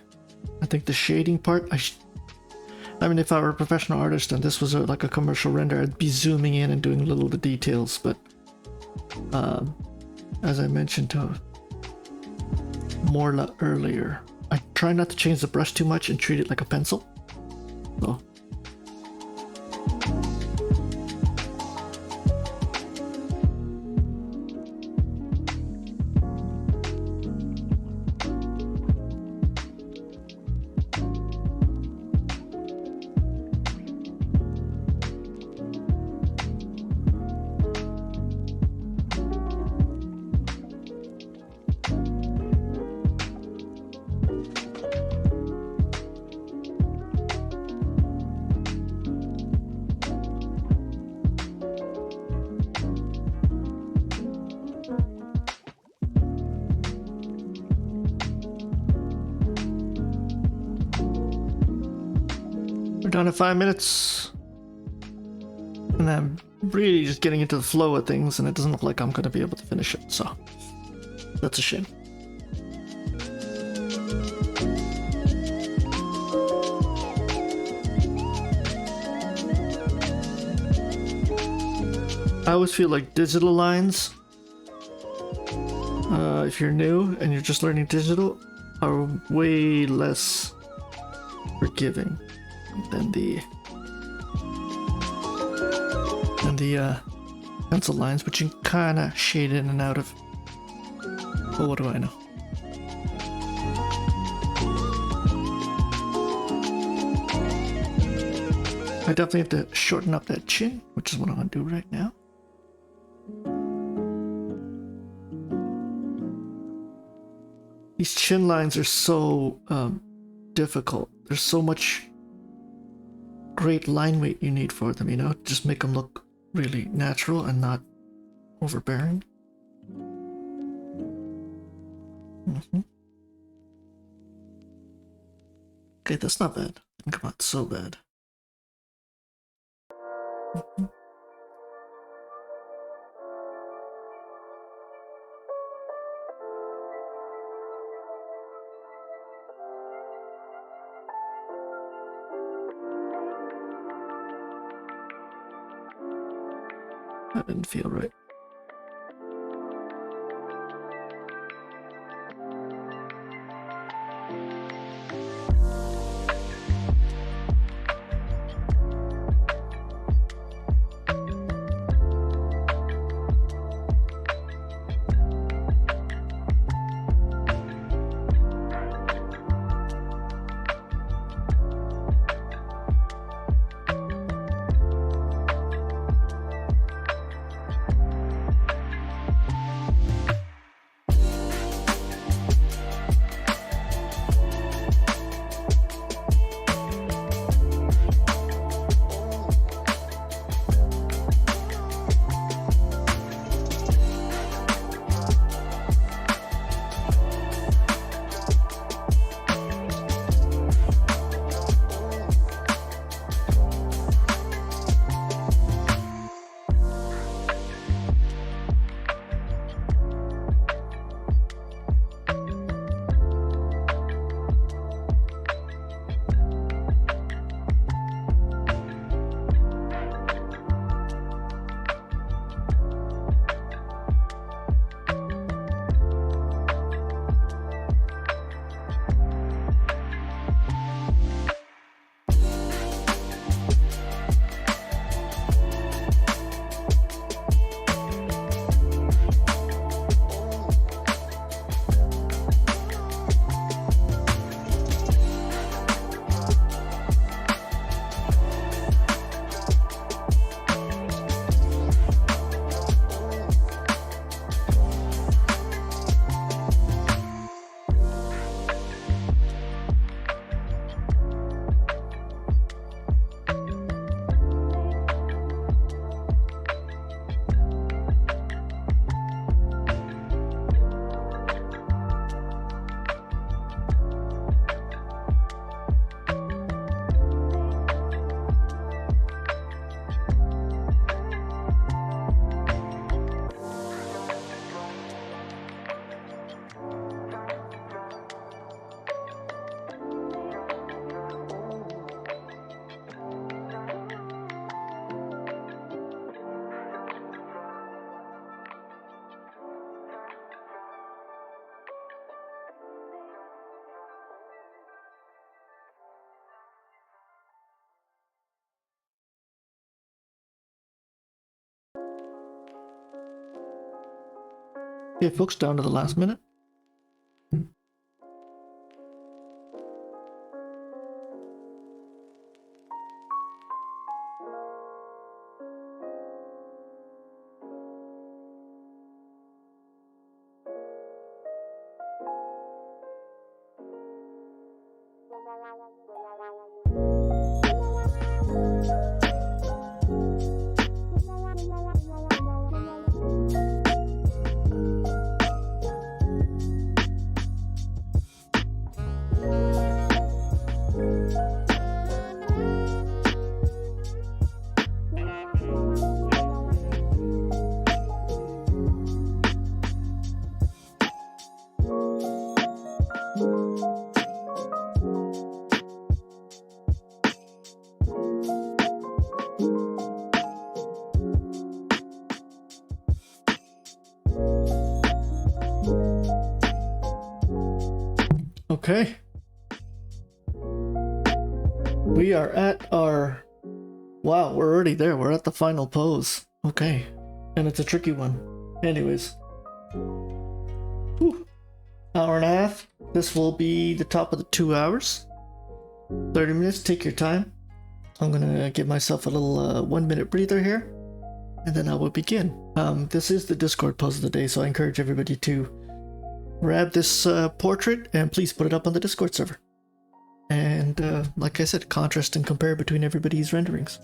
I think the shading part, I mean, if I were a professional artist and this was like a commercial render, I'd be zooming in and doing little the details, but as I mentioned to Morla earlier, I try not to change the brush too much and treat it like a pencil. So we're down to 5 minutes. And I'm really just getting into the flow of things, and it doesn't look like I'm going to be able to finish it, so that's a shame. I always feel like digital lines, if you're new and you're just learning digital, are way less forgiving than the pencil lines, which you can kind of shade in and out of. Well, what do I know? I definitely have to shorten up that chin, which is what I'm gonna do right now. These chin lines are so difficult. There's so much great line weight you need for them, you know? Just make them look really natural and not overbearing. Okay, that's not bad. Come on, so bad. That didn't feel right. Okay, folks, down to the last minute. Okay. We are at our... Wow, we're already there. We're at the final pose. Okay. And it's a tricky one. Anyways. Whew. Hour and a half. This will be the top of the 2 hours. 30 minutes. Take your time. I'm gonna give myself a little 1 minute breather here. And then I will begin. This is the Discord pose of the day, so I encourage everybody to grab this portrait and please put it up on the Discord server. And like I said, contrast and compare between everybody's renderings.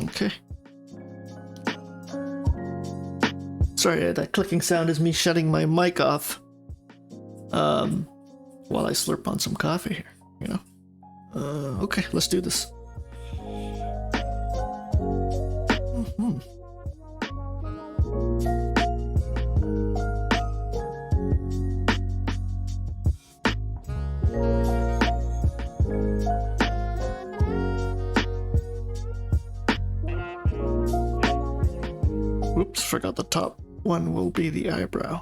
Okay. Sorry, that clicking sound is me shutting my mic off while I slurp on some coffee here, you know? Okay, let's do this. Oops, forgot the top one will be the eyebrow.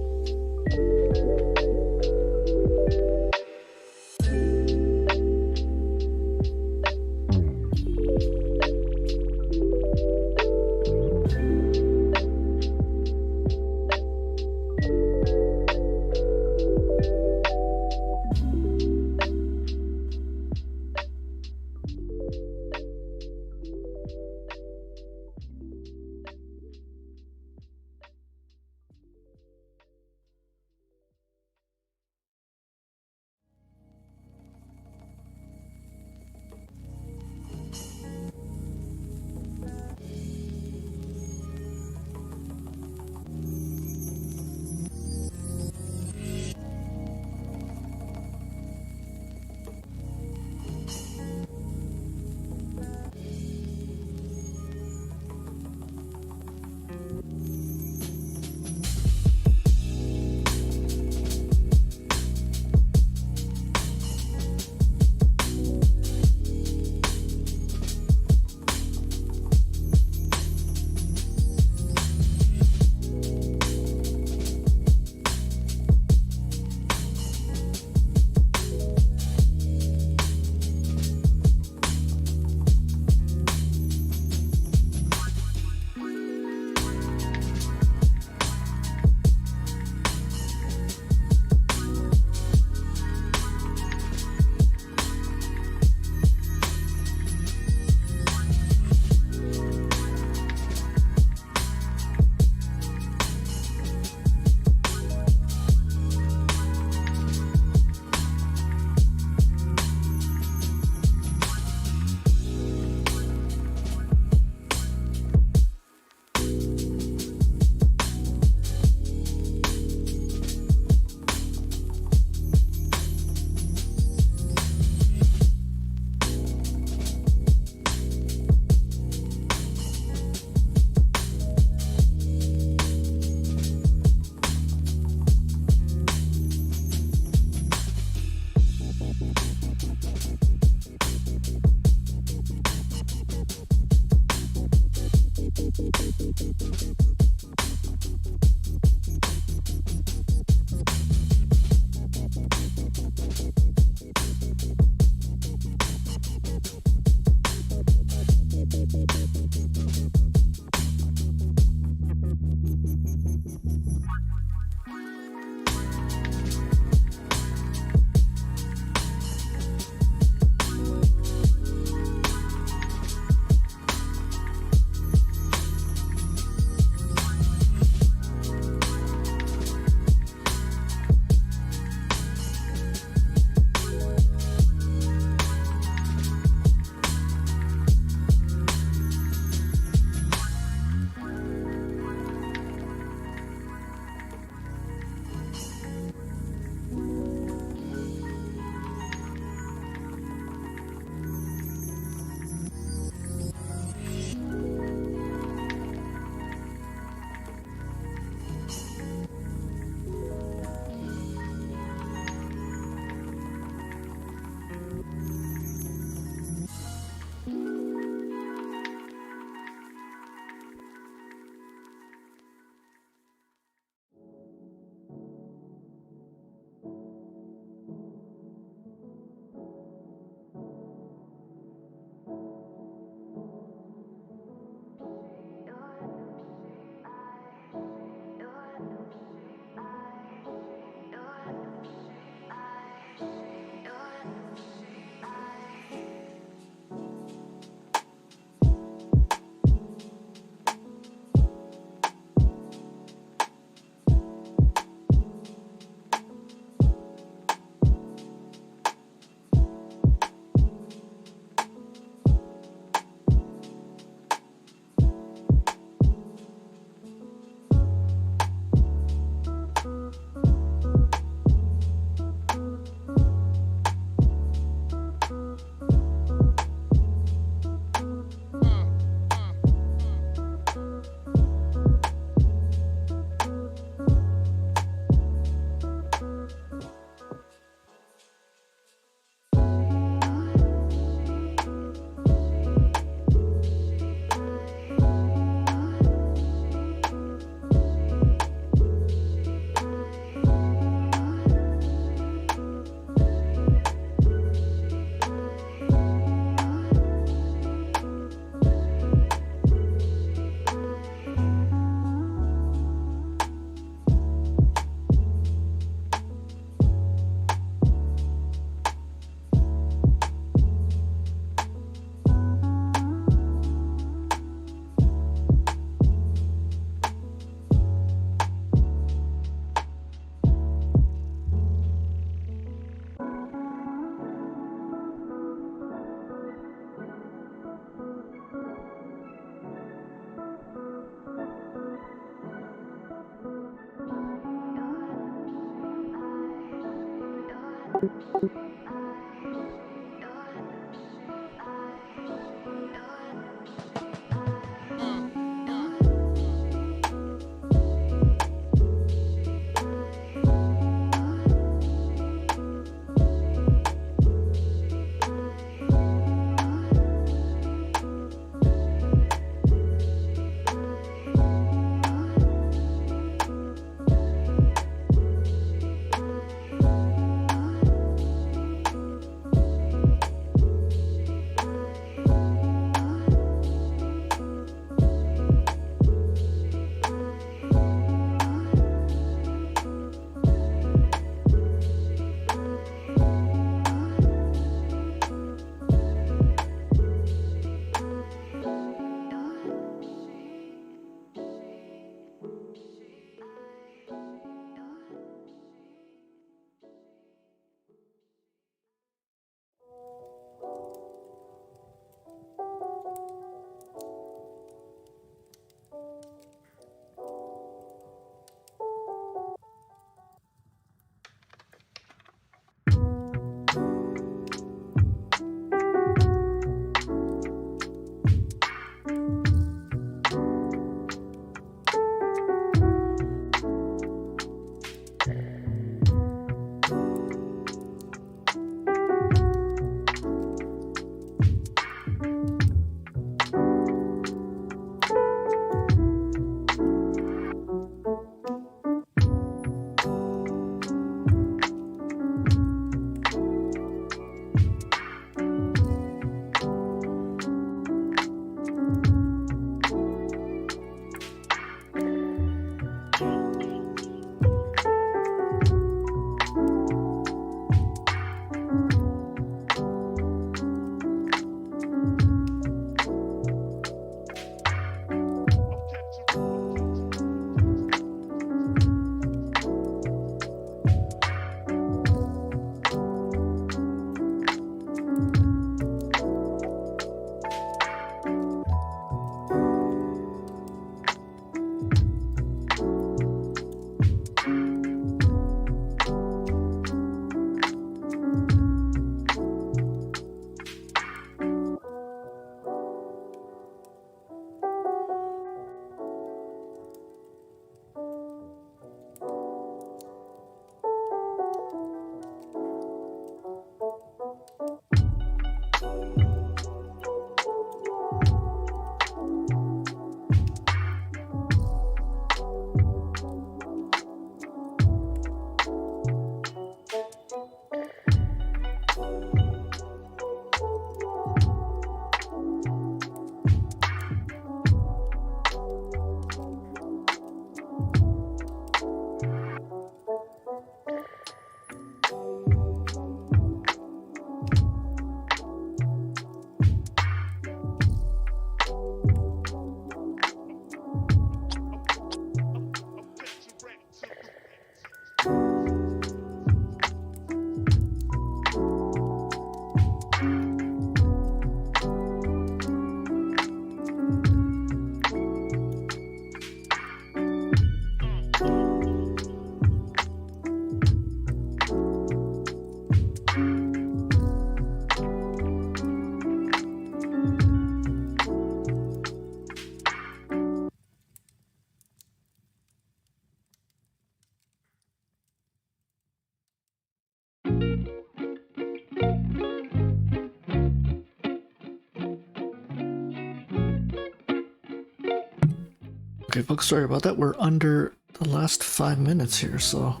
Okay, folks, sorry about that. We're under the last 5 minutes here, so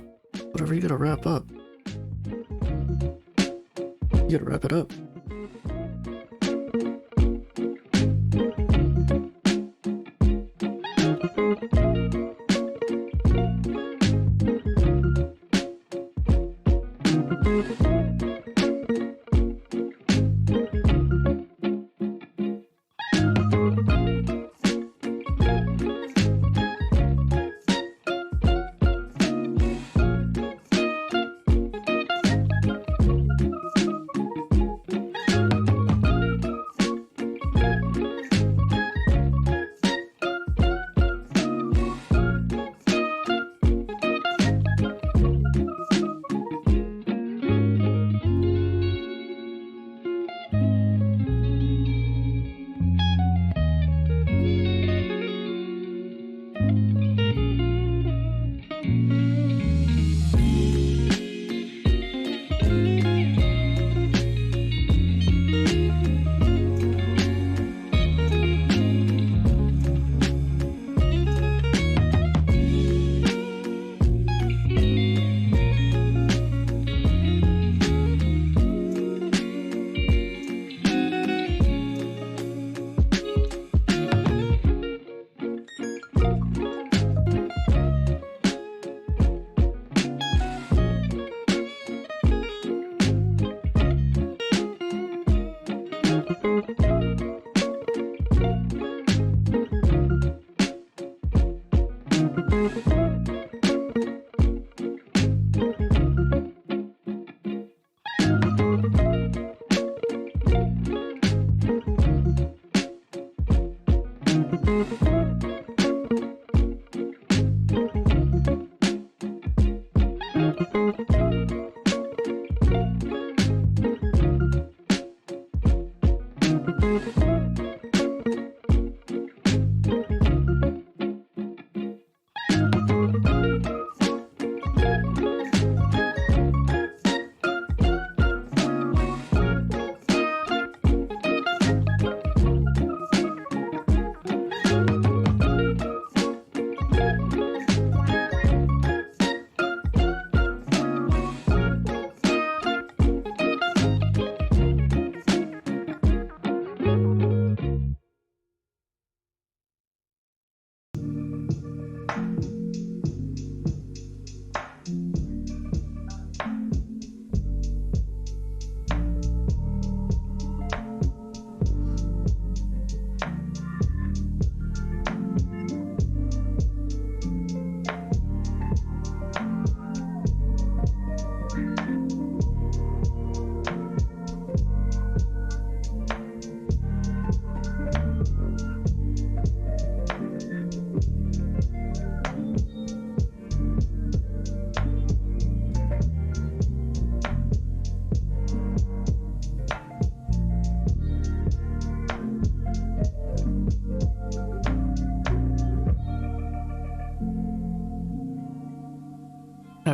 whatever, you gotta wrap up. You gotta wrap it up.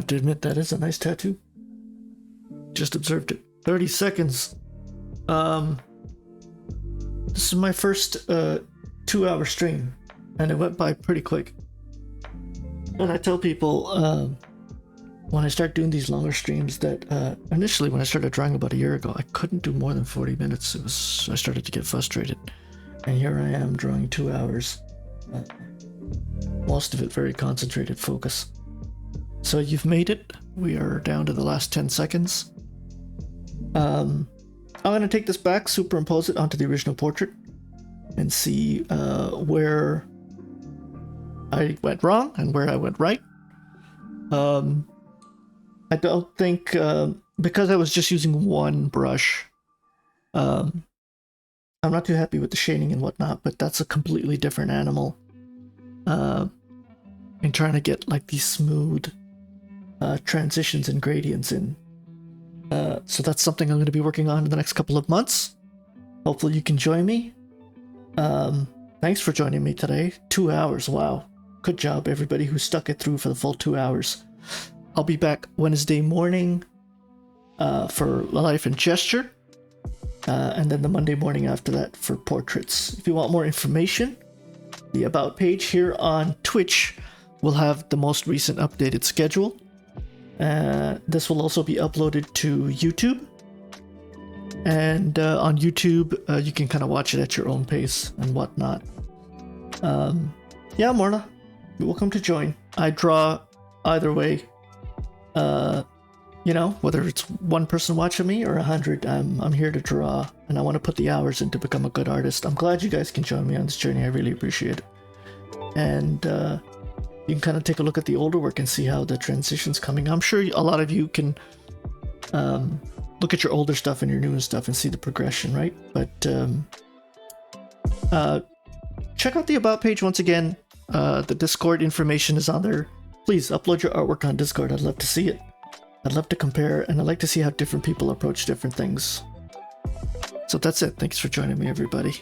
to admit that is a nice tattoo. Just observed it. 30 seconds. This is my first 2-hour stream, and it went by pretty quick. And I tell people when I start doing these longer streams that initially when I started drawing about a year ago, I couldn't do more than 40 minutes. I started to get frustrated. And here I am drawing 2 hours. Most of it very concentrated focus. So you've made it. We are down to the last 10 seconds. I'm going to take this back, superimpose it onto the original portrait, and see where I went wrong and where I went right. I don't think, because I was just using one brush, I'm not too happy with the shading and whatnot, but that's a completely different animal. In trying to get like these smooth transitions and gradients in. So that's something I'm going to be working on in the next couple of months. Hopefully you can join me. Thanks for joining me today. 2 hours, wow. Good job everybody who stuck it through for the full 2 hours. I'll be back Wednesday morning for Life and Gesture. And then the Monday morning after that for portraits. If you want more information, the About page here on Twitch will have the most recent updated schedule. This will also be uploaded to YouTube. And on YouTube, you can kind of watch it at your own pace and whatnot. Yeah, Morna, you're welcome to join. I draw either way. You know, whether it's one person watching me or 100, I'm here to draw, and I want to put the hours in to become a good artist. I'm glad you guys can join me on this journey. I really appreciate it. And you can kind of take a look at the older work and see how the transition's coming. I'm sure a lot of you can look at your older stuff and your newer stuff and see the progression, right? But check out the About page once again. The Discord information is on there. Please upload your artwork on Discord. I'd love to see it. I'd love to compare, and I'd like to see how different people approach different things. So that's it. Thanks for joining me, everybody.